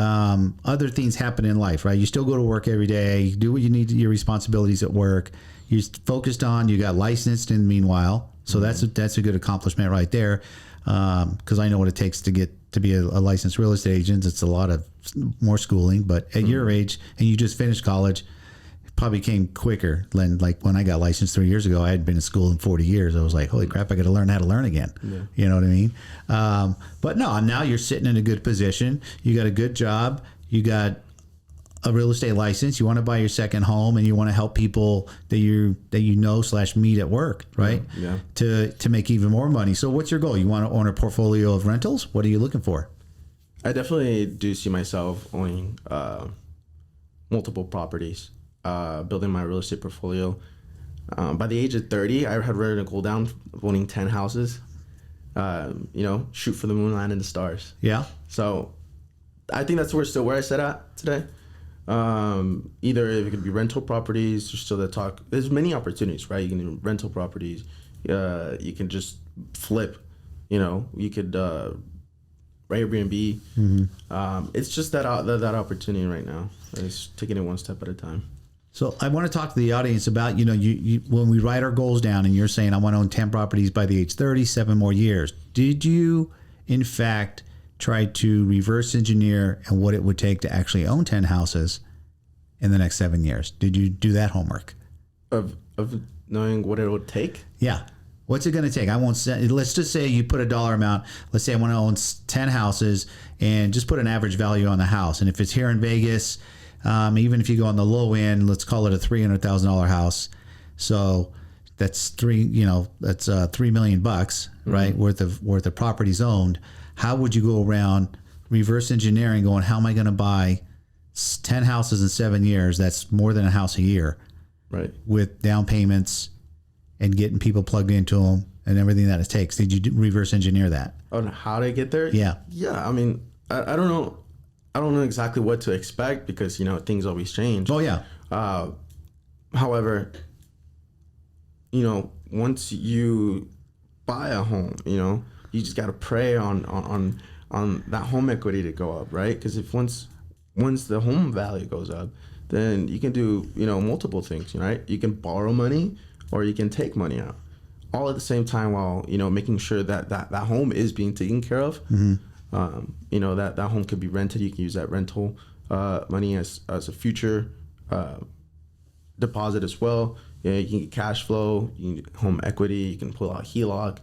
Other things happen in life, right? You still go to work every day, you do what you need to, your responsibilities at work. You're focused on, you got licensed in the meanwhile, so that's a good accomplishment right there. Because I know what it takes to get to be a licensed real estate agent, it's a lot of more schooling. But at your age, and you just finished college, it probably came quicker than like when I got licensed 3 years ago. I had been in school in 40 years. I was like, holy crap, I got to learn how to learn again. Yeah. You know what I mean? But no, now you're sitting in a good position. You got a good job. You got a real estate license. You want to buy your second home, and you want to help people that you know / meet at work, right? Yeah. To make even more money. So what's your goal? You want to own a portfolio of rentals? What are you looking for? I definitely do see myself owning multiple properties, building my real estate portfolio. By the age of 30, I had written a goal down of owning 10 houses. Shoot for the moon, land in the stars. Yeah. So I think that's where I sit at today. Either it could be rental properties, there's still the talk. There's many opportunities, right? You can do rental properties. You can just flip, you could Airbnb. Mm-hmm. It's just that opportunity right now. It's taking it one step at a time. So I want to talk to the audience about, you when we write our goals down and you're saying, I want to own 10 properties by the age 30, 7 more years. Did you, in fact, try to reverse engineer and what it would take to actually own 10 houses in the next 7 years? Did you do that homework? Of knowing what it would take? Yeah. What's it going to take? Let's just say you put a dollar amount. Let's say I want to own 10 houses and just put an average value on the house. And if it's here in Vegas, even if you go on the low end, let's call it a $300,000 house. So that's $3 million, right? Mm-hmm. Worth of properties owned. How would you go around reverse engineering going, how am I going to buy 10 houses in 7 years? That's more than a house a year. Right. With down payments and getting people plugged into them and everything that it takes. Did you reverse engineer that? On how to get there? Yeah. Yeah. I mean, I don't know. I don't know exactly what to expect because, things always change. Oh, yeah. However, once you buy a home, you just got to pray on that home equity to go up, right? Because if once the home value goes up, then you can do, multiple things, right? You can borrow money or you can take money out all at the same time while, making sure that home is being taken care of. Mm-hmm. That home could be rented. You can use that rental money as a future deposit as well. You can get cash flow, you can get home equity, you can pull out HELOC.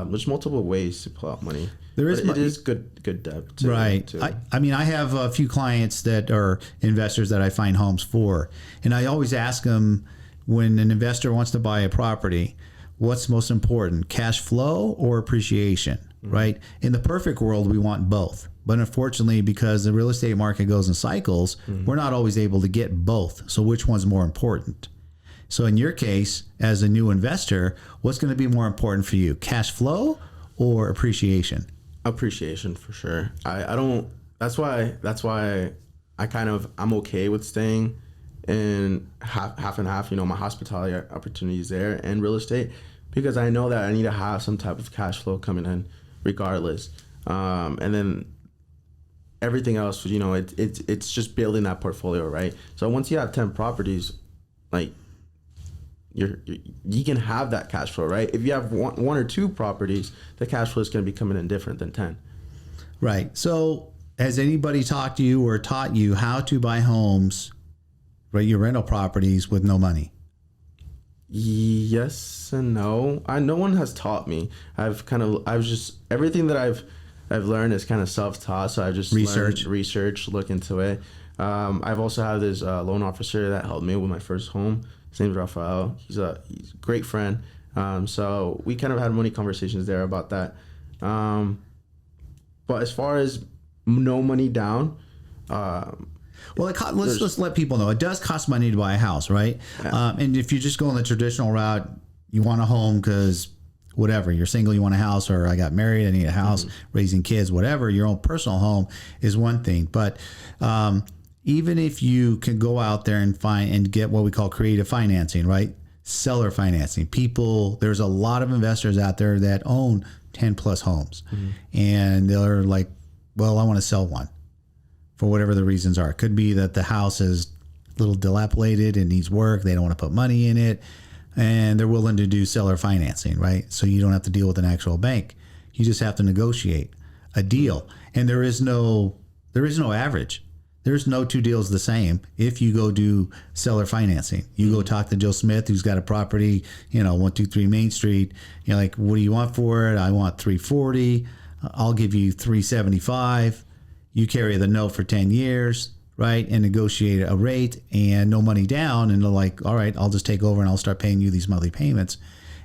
There's multiple ways to pull out money. It is good debt. Right. I have a few clients that are investors that I find homes for, and I always ask them, when an investor wants to buy a property, what's most important, cash flow or appreciation? Mm-hmm. Right? In the perfect world, we want both. But unfortunately, because the real estate market goes in cycles, mm-hmm. we're not always able to get both. So which one's more important? So in your case, as a new investor, what's going to be more important for you, cash flow or appreciation? Appreciation for sure. I don't. That's why I'm okay with staying in half and half. My hospitality opportunities there and real estate, because I know that I need to have some type of cash flow coming in regardless. And then everything else, it's just building that portfolio, right? So once you have 10 properties, like you can have that cash flow, right? If you have one or two properties, the cash flow is going to be coming in different than 10. Right. So has anybody talked to you or taught you how to buy homes, right, your rental properties with no money? Yes and no. No one has taught me. Everything that I've learned is kind of self-taught. So I just research, look into it. I've also had this loan officer that helped me with my first home. His name's Rafael. He's a great friend. So we kind of had many conversations there about that. But as far as no money down, let's let people know it does cost money to buy a house, right? Yeah. And if you just go on the traditional route, you want a home because whatever, you're single, you want a house, or I got married, I need a house, mm-hmm. raising kids, whatever, your own personal home is one thing. But even if you can go out there and find and get what we call creative financing, right? Seller financing. There's a lot of investors out there that own 10 plus homes, mm-hmm. and they're like, well, I want to sell one for whatever the reasons are. It could be that the house is a little dilapidated and needs work. They don't want to put money in it, and they're willing to do seller financing, right? So you don't have to deal with an actual bank. You just have to negotiate. a deal, and there is no average. There's no two deals the same. If you go do seller financing, you go talk to Joe Smith, who's got a property, 123 Main Street. You're like, what do you want for it? I want 340. I'll give you 375. You carry the note for 10 years, right? And negotiate a rate and no money down. And they're like, all right, I'll just take over and I'll start paying you these monthly payments.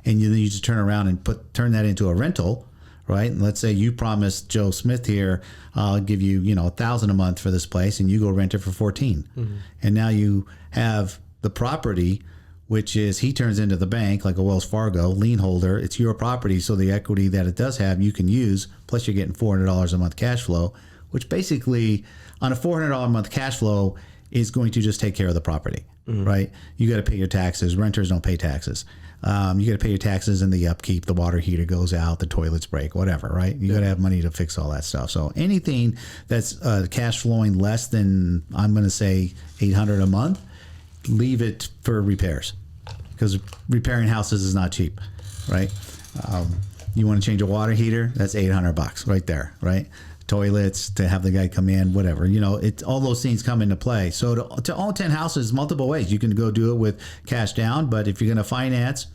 And you just turn around and turn that into a rental. Right. And let's say you promised Joe Smith here, I'll give you, $1,000 a month for this place, and you go rent it for 14. Mm-hmm. And now you have the property, which is he turns into the bank like a Wells Fargo lien holder. It's your property. So the equity that it does have, you can use. Plus you're getting $400 a month cash flow, which basically on a $400 a month cash flow is going to just take care of the property. Mm-hmm. Right. You got to pay your taxes. Renters don't pay taxes. You got to pay your taxes and the upkeep. The water heater goes out, the toilets break, whatever, right? You got to have money to fix all that stuff. So anything that's cash flowing less than, I'm going to say, $800 a month, leave it for repairs, because repairing houses is not cheap, right? You want to change a water heater, that's $800 right there, right? Toilets, to have the guy come in, whatever, it's all those things come into play. So to own 10 houses, multiple ways. You can go do it with cash down, but if you're going to finance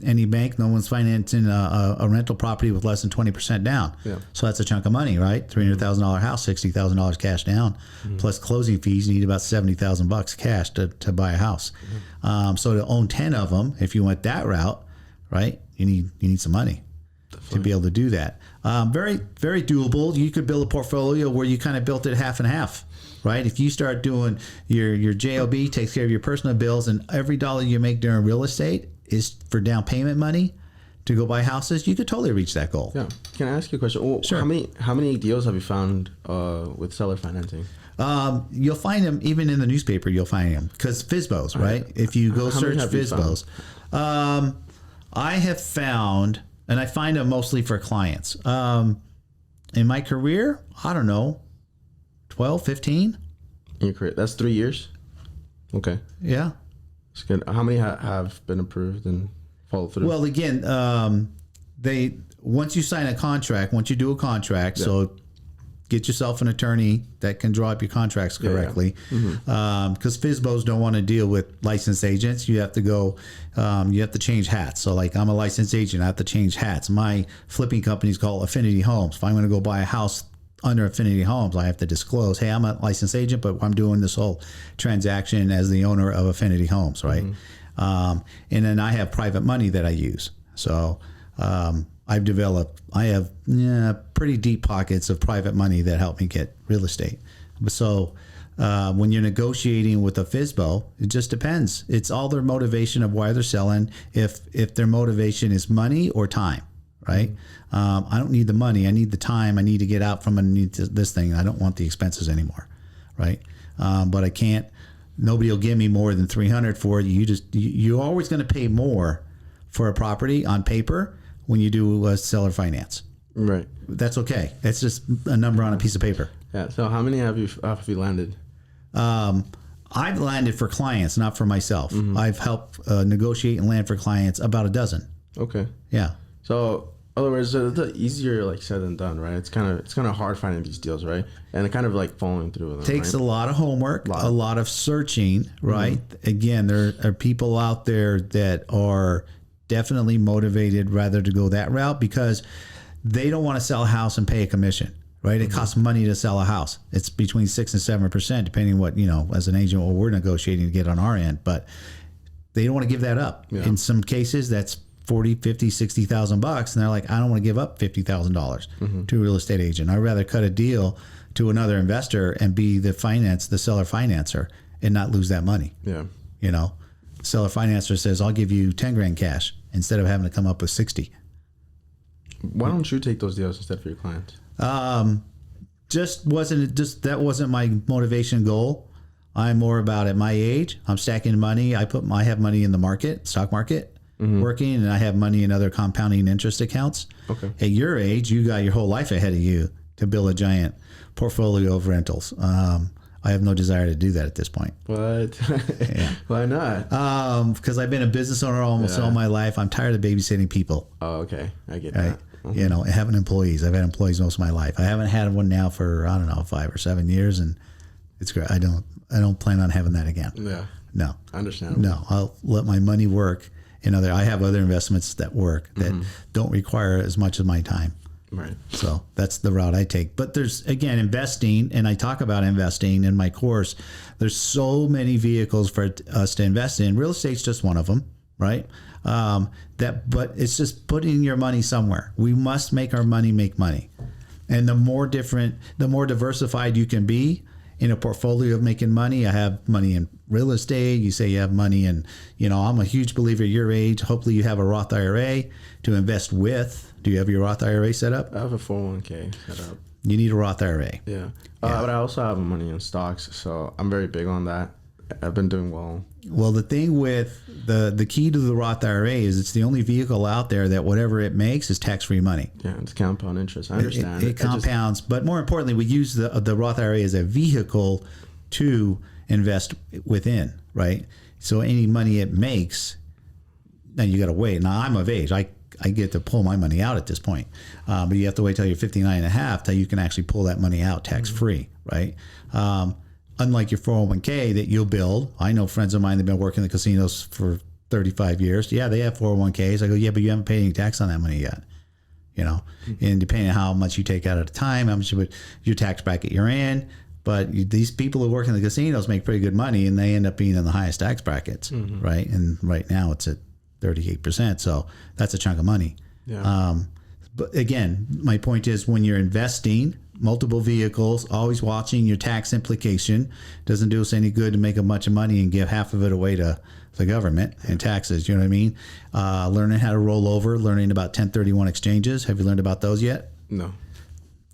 any bank, no one's financing a rental property with less than 20% down. Yeah. So that's a chunk of money, right? $300,000 house, $60,000 cash down, mm-hmm. plus closing fees. You need about $70,000 cash to buy a house. Mm-hmm. So to own 10 of them, if you went that route, right, you need some money. Definitely. To be able to do that. Very, very doable. You could build a portfolio where you kind of built it half and half, right? If you start doing your JOB, takes care of your personal bills, and every dollar you make during real estate is for down payment money to go buy houses, you could totally reach that goal. Yeah. Can I ask you a question? Well, sure. How many deals have you found with seller financing? You'll find them even in the newspaper. You'll find them because FSBOs, right? If you go search FSBOs, I have found. And I find them mostly for clients. In my career, I don't know, 12, 15. In your career, that's 3 years? Okay. Yeah. That's good. How many have been approved and followed through? Well, again, once you sign a contract, once you do a contract, so get yourself an attorney that can draw up your contracts correctly. Yeah. Mm-hmm. Because FSBOs don't want to deal with licensed agents. You have to go, you have to change hats. So like I'm a licensed agent, I have to change hats. My flipping company is called Affinity Homes. If I'm going to go buy a house under Affinity Homes, I have to disclose, hey, I'm a licensed agent, but I'm doing this whole transaction as the owner of Affinity Homes, right? Mm-hmm. And then I have private money that I use. So, I have pretty deep pockets of private money that help me get real estate. So when you're negotiating with a FSBO, it just depends. It's all their motivation of why they're selling. If their motivation is money or time, right? I don't need the money. I need the time. I need to get out from underneath this thing. I don't want the expenses anymore, right? But I can't. Nobody will give me more than $300 for it. You're always going to pay more for a property on paper when you do seller finance. Right. That's okay. It's just a number on a piece of paper. Yeah. So how many have you landed? I've landed for clients, not for myself. Mm-hmm. I've helped negotiate and land for clients about a dozen. Okay. Yeah. So, in other words, it's easier said than done, right? It's kind of hard finding these deals, right? And kind of following through with them. Takes right? a lot of homework, a lot of searching, right? Mm-hmm. Again, there are people out there that are definitely motivated rather to go that route because they don't want to sell a house and pay a commission, right? It costs money to sell a house. It's between 6 and 7%, depending what, as an agent, what we're negotiating to get on our end, but they don't want to give that up. Yeah. In some cases, that's $40,000, $50,000, $60,000. And they're like, I don't want to give up $50,000 to a real estate agent. I'd rather cut a deal to another investor and be the seller financer and not lose that money. Yeah. Seller financer says, I'll give you 10 grand cash instead of having to come up with 60. Why don't you take those deals instead for your clients? That wasn't my motivation goal. I'm more about at my age, I'm stacking money. I have money in the market, stock market, working, and I have money in other compounding interest accounts. Okay. At your age, you got your whole life ahead of you to build a giant portfolio of rentals. I have no desire to do that at this point. What? Yeah. Why not? Because I've been a business owner almost all my life. I'm tired of babysitting people. Oh, okay. I get that. you know, and having employees. I've had employees most of my life. I haven't had one now for, I don't know, 5 or 7 years, and it's great. I don't plan on having that again. Yeah. No. I understand. No, I'll let my money work I have other investments that work that don't require as much of my time. Right. So that's the route I take. But there's, again, investing, and I talk about investing in my course. There's so many vehicles for us to invest in. Real estate's just one of them, right? But it's just putting your money somewhere. We must make our money make money. And the more diversified you can be in a portfolio of making money. I have money in real estate. You say you have money in, I'm a huge believer at your age. Hopefully you have a Roth IRA to invest with. Do you have your Roth IRA set up? I have a 401k set up. You need a Roth IRA. Yeah. But I also have money in stocks, so I'm very big on that. I've been doing well. Well, the thing with the key to the Roth IRA is it's the only vehicle out there that whatever it makes is tax-free money. Yeah, it's compound interest. I understand. It compounds, but more importantly, we use the Roth IRA as a vehicle to invest within, right? So any money it makes, now you got to wait. Now I'm of age. I get to pull my money out at this point, but you have to wait till you're 59 and a half till you can actually pull that money out tax-free, right? Unlike your 401k that you'll build. I know friends of mine that have been working in the casinos for 35 years. Yeah, they have 401ks. I go, yeah, but you haven't paid any tax on that money yet. And depending on how much you take out at a time, how much your tax bracket you're in. But these people who work in the casinos make pretty good money, and they end up being in the highest tax brackets, right? And right now it's at 38%. So that's a chunk of money. Yeah. But again, my point is when you're investing, multiple vehicles, always watching your tax implication. Doesn't do us any good to make a bunch of money and give half of it away to the government and taxes. You know what I mean? Learning how to roll over, learning about 1031 exchanges. Have you learned about those yet? No.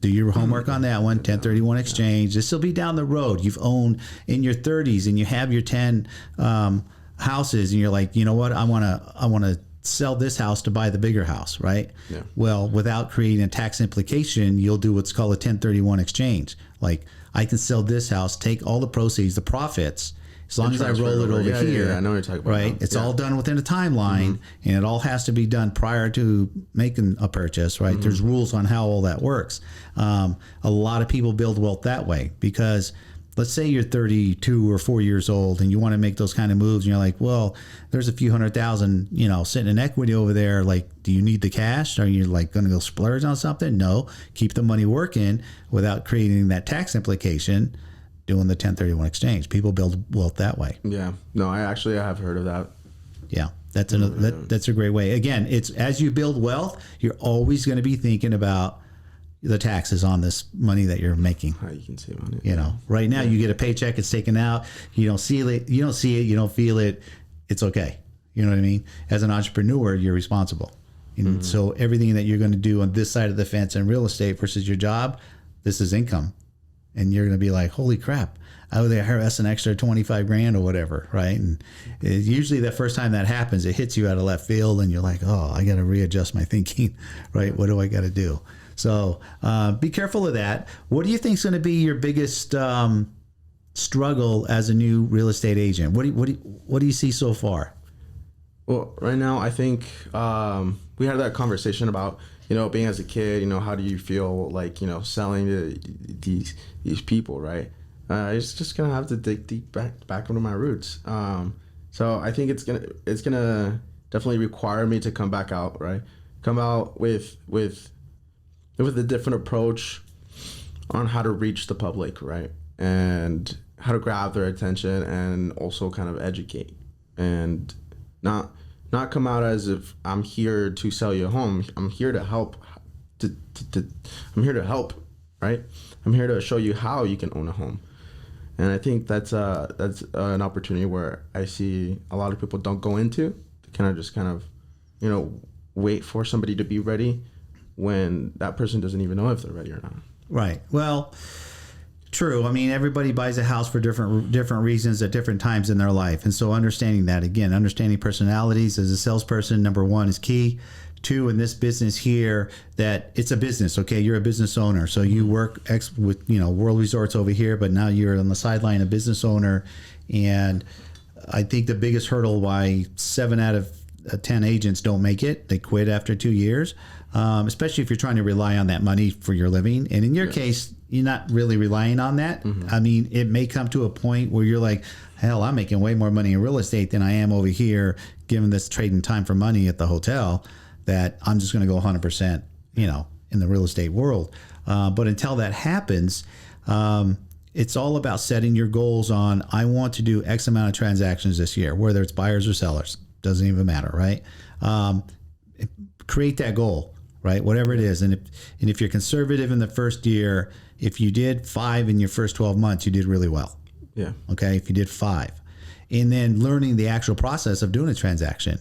Do your homework on that one. 1031 exchange. This will be down the road. You've owned in your 30s and you have your 10 houses, and you're like, you know what? I want to sell this house to buy the bigger house, right? Yeah. Well, without creating a tax implication, you'll do what's called a 1031 exchange. Like, I can sell this house, take all the proceeds, the profits, as long as I roll it over here. Yeah, I know what you're talking about. Right? It's all done within a timeline, and it all has to be done prior to making a purchase, right? There's rules on how all that works. A lot of people build wealth that way because let's say you're 32 or 4 years old and you want to make those kind of moves, and you're like, well, there's a few $100,000, sitting in equity over there. Like, do you need the cash? Are you like going to go splurge on something? No, keep the money working without creating that tax implication, doing the 1031 exchange. People build wealth that way. Yeah. No, I have heard of that. Yeah. That's a great way. Again, it's as you build wealth, you're always going to be thinking about the taxes on this money that you're making. How you can save on it. Right now you get a paycheck, it's taken out, you don't see it, you don't feel it, it's okay. You know what I mean? As an entrepreneur, you're responsible. And so everything that you're going to do on this side of the fence in real estate versus your job, this is income. And you're going to be like, holy crap, I owe the IRS an extra 25 grand or whatever, right? And usually the first time that happens, it hits you out of left field and you're like, oh, I got to readjust my thinking, right? What do I got to do? So be careful of that. What do you think is going to be your biggest struggle as a new real estate agent? What do you see so far? Well, right now, I think we had that conversation about, being as a kid, how do you feel like, selling to these people, right? It's just going to have to dig deep back into my roots. So I think it's gonna definitely require me to come back out, right? Come out with a different approach on how to reach the public, right? And how to grab their attention and also kind of educate and not come out as if I'm here to sell you a home. I'm here to help. I'm here to help, right? I'm here to show you how you can own a home. And I think that's an opportunity where I see a lot of people don't go into. They just wait for somebody to be ready when that person doesn't even know if they're ready or not. Right. Well, true. I mean, everybody buys a house for different reasons at different times in their life. And so understanding personalities as a salesperson, number one, is key. Two, in this business here, that it's a business, okay? You're a business owner. So you work with, World Resorts over here, but now you're on the sideline, a business owner. And I think the biggest hurdle why 7 out of 10 agents don't make it. They quit after 2 years, especially if you're trying to rely on that money for your living. And in your case, you're not really relying on that. I mean, it may come to a point where you're like, hell, I'm making way more money in real estate than I am over here, given this trading time for money at the hotel, that I'm just going to go 100%, in the real estate world. But until that happens, it's all about setting your goals on, I want to do X amount of transactions this year, whether it's buyers or sellers, doesn't even matter, right? Create that goal, right? Whatever it is. And if you're conservative in the first year, if you did 5 in your first 12 months, you did really well. Yeah. Okay. If you did 5, and then learning the actual process of doing a transaction.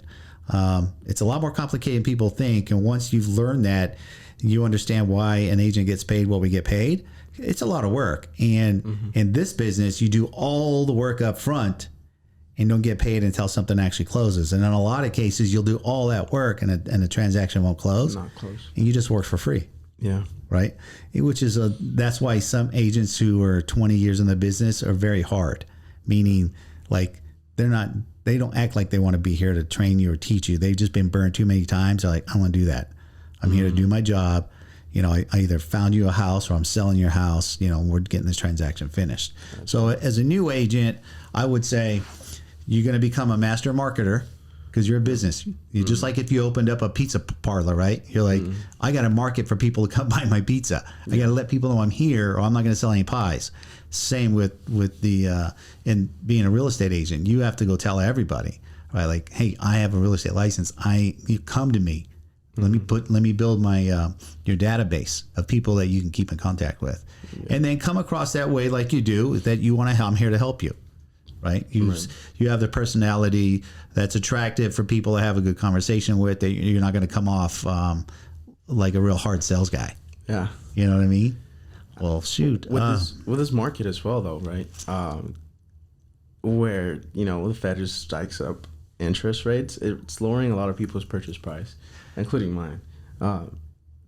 It's a lot more complicated than people think. And once you've learned that, you understand why an agent gets paid what we get paid. It's a lot of work. And in this business, you do all the work up front and don't get paid until something actually closes. And in a lot of cases, you'll do all that work and the transaction won't close. Not close. And you just work for free. Yeah. Right. Which is that's why some agents who are 20 years in the business are very hard, meaning like they don't act like they want to be here to train you or teach you. They've just been burned too many times. They're like, I want to do that. I'm here to do my job. I either found you a house or I'm selling your house, we're getting this transaction finished. So as a new agent, I would say you're going to become a master marketer because you're a business. You're just like if you opened up a pizza parlor, right? You're like, I got to market for people to come buy my pizza. I got to let people know I'm here or I'm not going to sell any pies. Same with the in being a real estate agent. You have to go tell everybody, right? Like, hey, I have a real estate license. You come to me. Let me build my your database of people that you can keep in contact with, and then come across that way like you do that you want to. I'm here to help you, right? You have the personality that's attractive for people to have a good conversation with. That you're not going to come off like a real hard sales guy. Yeah, you know what I mean. Well, shoot. With this market as well, though, right? Where the Fed just strikes up interest rates, it's lowering a lot of people's purchase price, including mine.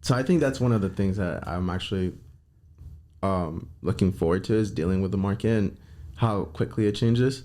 So I think that's one of the things that I'm actually looking forward to is dealing with the market and how quickly it changes.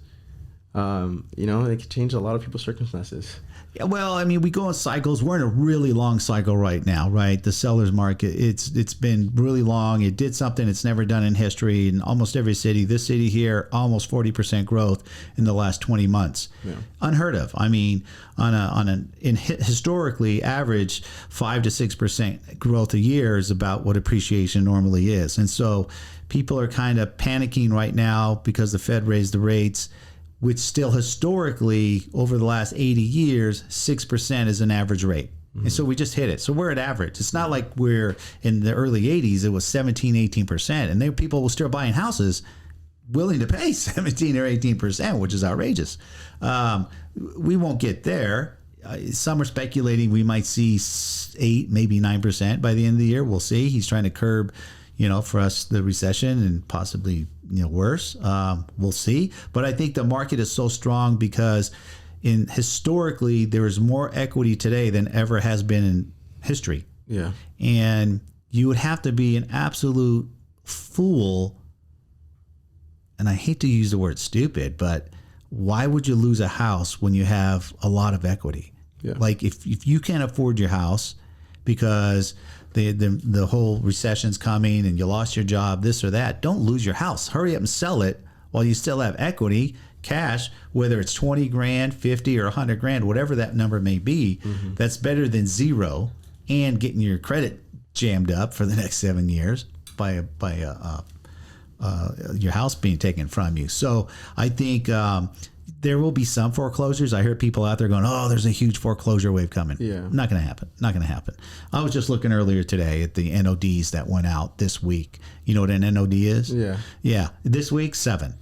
It can change a lot of people's circumstances. Yeah, well, I mean, we go in cycles. We're in a really long cycle right now, right? The seller's market, it's been really long. It did something it's never done in history in almost every city. This city here, almost 40% growth in the last 20 months. Yeah. Unheard of. I mean, historically, average 5 to 6% growth a year is about what appreciation normally is. And so people are kind of panicking right now because the Fed raised the rates, which still historically over the last 80 years, 6% is an average rate. And so we just hit it. So we're at average. It's not like we're in the early 80s, it was 17, 18%. And people were still buying houses willing to pay 17 or 18%, which is outrageous. We won't get there. Some are speculating we might see 8, maybe 9% by the end of the year. We'll see. He's trying to curb, for us, the recession and possibly worse. We'll see. But I think the market is so strong because historically there is more equity today than ever has been in history. Yeah. And you would have to be an absolute fool. And I hate to use the word stupid, but why would you lose a house when you have a lot of equity? Yeah. Like if you can't afford your house because the whole recession's coming and you lost your job, this or that, don't lose your house. Hurry up and sell it while you still have equity, cash, whether it's 20 grand, 50 or 100 grand, whatever that number may be. That's better than zero and getting your credit jammed up for the next 7 years by your house being taken from you. So I think there will be some foreclosures. I hear people out there going, oh, there's a huge foreclosure wave coming. Yeah. Not going to happen. Not going to happen. I was just looking earlier today at the NODs that went out this week. You know what an NOD is? Yeah. Yeah. This week, 7.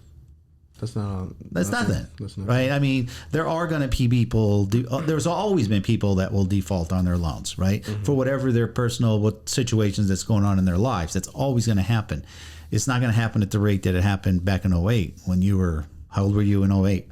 That's not. That's nothing. That's nothing. Right? I mean, there are going to be people, there's always been people that will default on their loans, right? For whatever their personal situations that's going on in their lives. That's always going to happen. It's not going to happen at the rate that it happened back in 08 when you were, how old were you in 08?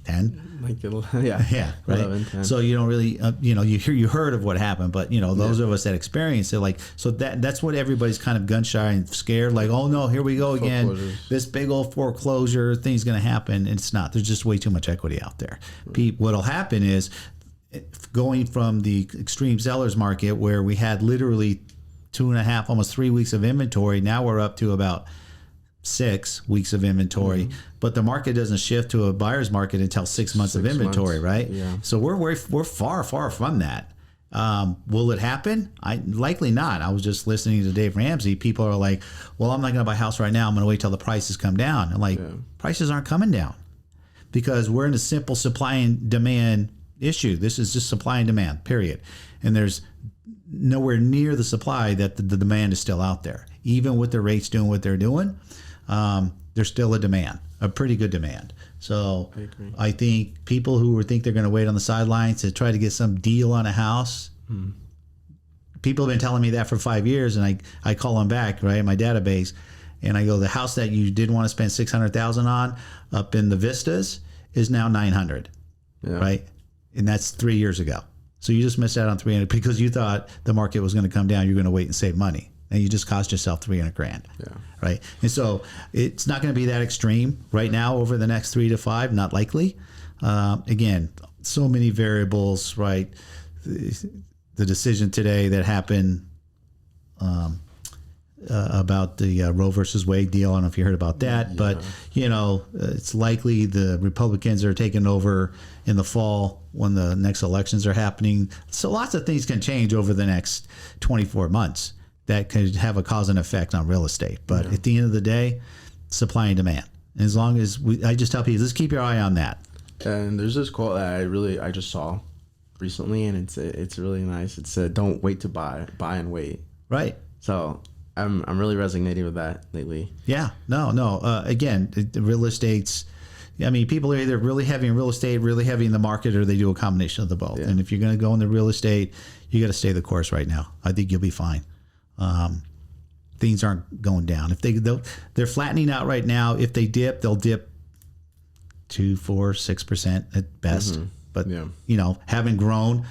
10. Like, yeah. Yeah, right. 11, 10. So you don't really, you heard of what happened, but those of us that experienced it, like, so that's what everybody's kind of gun shy and scared. Like, oh no, here we go again. This big old foreclosure thing's going to happen. And it's not. There's just way too much equity out there. Right. What'll happen is going from the extreme sellers market where we had literally 2.5, almost 3 weeks of inventory. Now we're up to about 6 weeks of inventory, but the market doesn't shift to a buyer's market until 6 months of inventory, right? Yeah. So we're far from that. Will it happen? Likely not. I was just listening to Dave Ramsey. People are like, well, I'm not going to buy a house right now. I'm going to wait till the prices come down. I'm like, prices aren't coming down because we're in a simple supply and demand issue. This is just supply and demand, period. And there's nowhere near the supply that the demand is still out there. Even with the rates doing what they're doing, there's still a demand, a pretty good demand. So I think people who think they're going to wait on the sidelines to try to get some deal on a house, people have been telling me that for 5 years, and I call them back, right, in my database, and I go, the house that you didn't want to spend $600,000 on up in the Vistas is now $900, right? And that's 3 years ago. So you just missed out on $300 because you thought the market was going to come down. You're going to wait and save money. And you just cost yourself $300,000, right? And so it's not going to be that extreme right now over the next 3 to 5, not likely. Again, so many variables, right? The decision today that happened about the Roe versus Wade deal. I don't know if you heard about that, but it's likely the Republicans are taking over in the fall when the next elections are happening. So lots of things can change over the next 24 months. That could have a cause and effect on real estate. But at the end of the day, supply and demand. And as long as I just tell people, just keep your eye on that. And there's this quote that I just saw recently, and it's really nice. It said, "Don't wait to buy and wait." Right. So I'm really resonating with that lately. Yeah. No. Again, the real estate's. I mean, people are either really heavy in real estate, really heavy in the market, or they do a combination of the both. Yeah. And if you're going to go in the real estate, you got to stay the course right now. I think you'll be fine. Things aren't going down. If they're flattening out right now. If they dip, they'll dip 2, 4, 6% at best. But having grown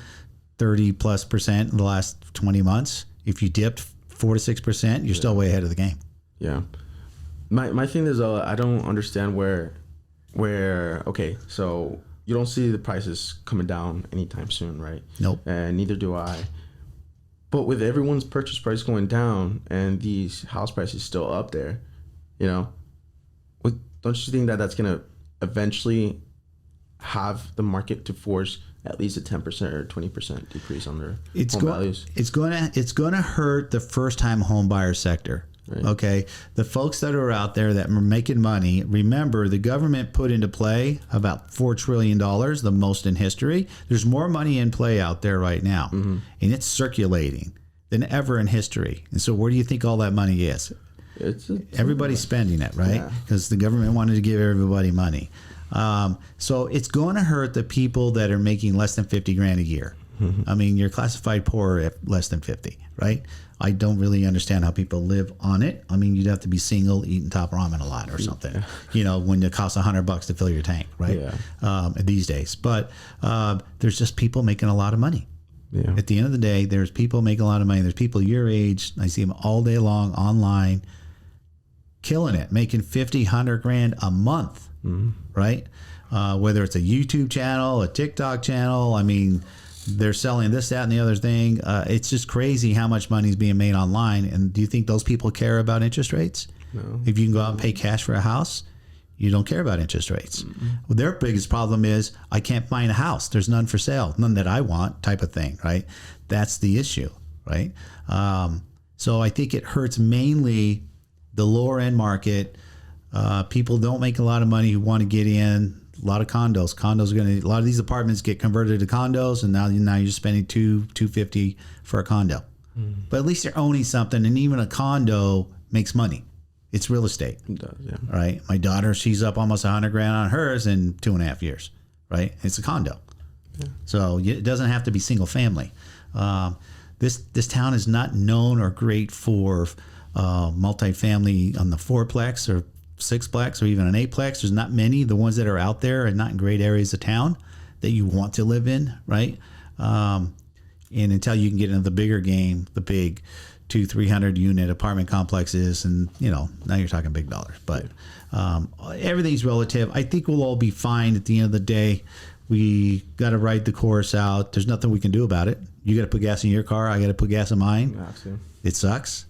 30+% in the last 20 months, if you dipped 4 to 6%, you're still way ahead of the game. Yeah. My thing is, I don't understand where okay, so you don't see the prices coming down anytime soon, right? Nope. And neither do I. But with everyone's purchase price going down and these house prices still up there, don't you think that that's going to eventually have the market to force at least a 10% or 20% decrease on their home values? It's going to hurt the first-time home buyer sector. Right. Okay, the folks that are out there that are making money, remember the government put into play about $4 trillion, the most in history. There's more money in play out there right now, and it's circulating than ever in history. And so where do you think all that money is? Everybody's spending it, right? Because the government wanted to give everybody money. So it's going to hurt the people that are making less than $50,000 a year. I mean, you're classified poor at less than 50, right? I don't really understand how people live on it. I mean, you'd have to be single, eating top ramen a lot or something, when it costs $100 to fill your tank, right? These days. But there's just people making a lot of money. Yeah. At the end of the day, there's people making a lot of money. There's people your age. I see them all day long online, killing it, making $50,000, $100,000 a month, right? Whether it's a YouTube channel, a TikTok channel, I mean, they're selling this, that, and the other thing. It's just crazy how much money is being made online. And do you think those people care about interest rates? No. If you can go out and pay cash for a house, you don't care about interest rates. Well, their biggest problem is, I can't find a house. There's none for sale, none that I want, type of thing, right? That's the issue, right? So I think it hurts mainly the lower end market. People don't make a lot of money who want to get in. A lot of condos. A lot of these apartments get converted to condos, and now you're spending $250 for a condo. But at least you're owning something, and even a condo makes money. It's real estate. It does, yeah. Right? My daughter, she's up almost $100,000 on hers in 2.5 years. Right? It's a condo. Yeah. So it doesn't have to be single family. This town is not known or great for multifamily on the fourplex or sixplex or even an eightplex. There's not many. The ones that are out there and not in great areas of town that you want to live in, right? And until you can get into the bigger game, the big 200-300 unit apartment complexes, and now you're talking big dollars. But everything's relative. I think we'll all be fine at the end of the day. We got to ride the course out. There's nothing we can do about it. You got to put gas in your car. I got to put gas in mine. Absolutely. It sucks.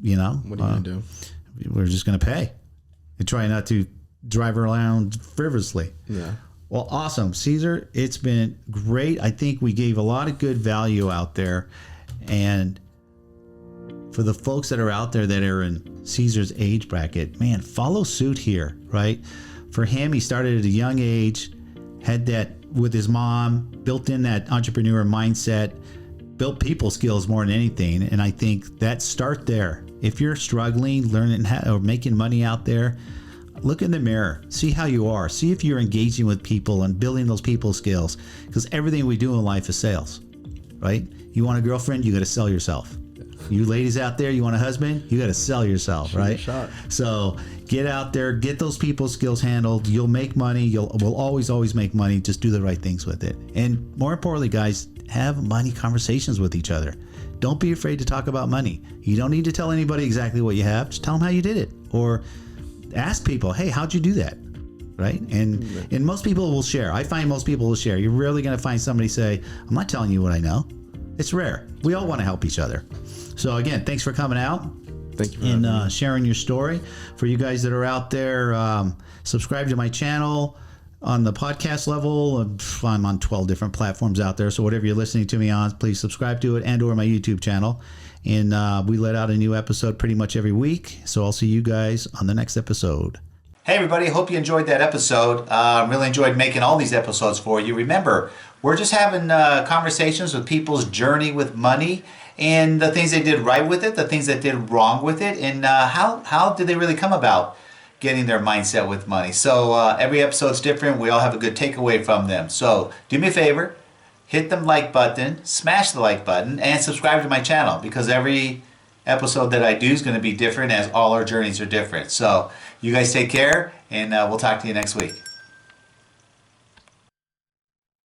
What are you going to do? We're just going to pay and try not to drive around frivolously. Yeah. Well, awesome. Caesar, it's been great. I think we gave a lot of good value out there. And for the folks that are out there that are in Caesar's age bracket, man, follow suit here, right? For him, he started at a young age, had that with his mom, built in that entrepreneur mindset, built people skills more than anything. And I think that start there. If you're struggling, learning how, or making money out there, look in the mirror, see how you are, see if you're engaging with people and building those people skills. Because everything we do in life is sales, right? You want a girlfriend, you got to sell yourself. You ladies out there, you want a husband, you got to sell yourself, right? So get out there, get those people skills handled. You'll make money. We'll always make money. Just do the right things with it. And more importantly, guys, have money conversations with each other. Don't be afraid to talk about money. You don't need to tell anybody exactly what you have. Just tell them how you did it. Or ask people, hey, how'd you do that? Right? And most people will share. I find most people will share. You're rarely going to find somebody say, I'm not telling you what I know. It's rare. We all want to help each other. So again, thanks for coming out. Thank you for and sharing your story. For you guys that are out there, subscribe to my channel on the podcast level. I'm on 12 different platforms out there. So whatever you're listening to me on, please subscribe to it and or my YouTube channel. And we let out a new episode pretty much every week. So I'll see you guys on the next episode. Hey, everybody. Hope you enjoyed that episode. Really enjoyed making all these episodes for you. Remember, we're just having conversations with people's journey with money and the things they did right with it, the things that did wrong with it, and how did they really come about getting their mindset with money. So every episode's different. We all have a good takeaway from them. So do me a favor, hit the like button, smash the like button, and subscribe to my channel, because every episode that I do is going to be different, as all our journeys are different. So you guys take care, and we'll talk to you next week.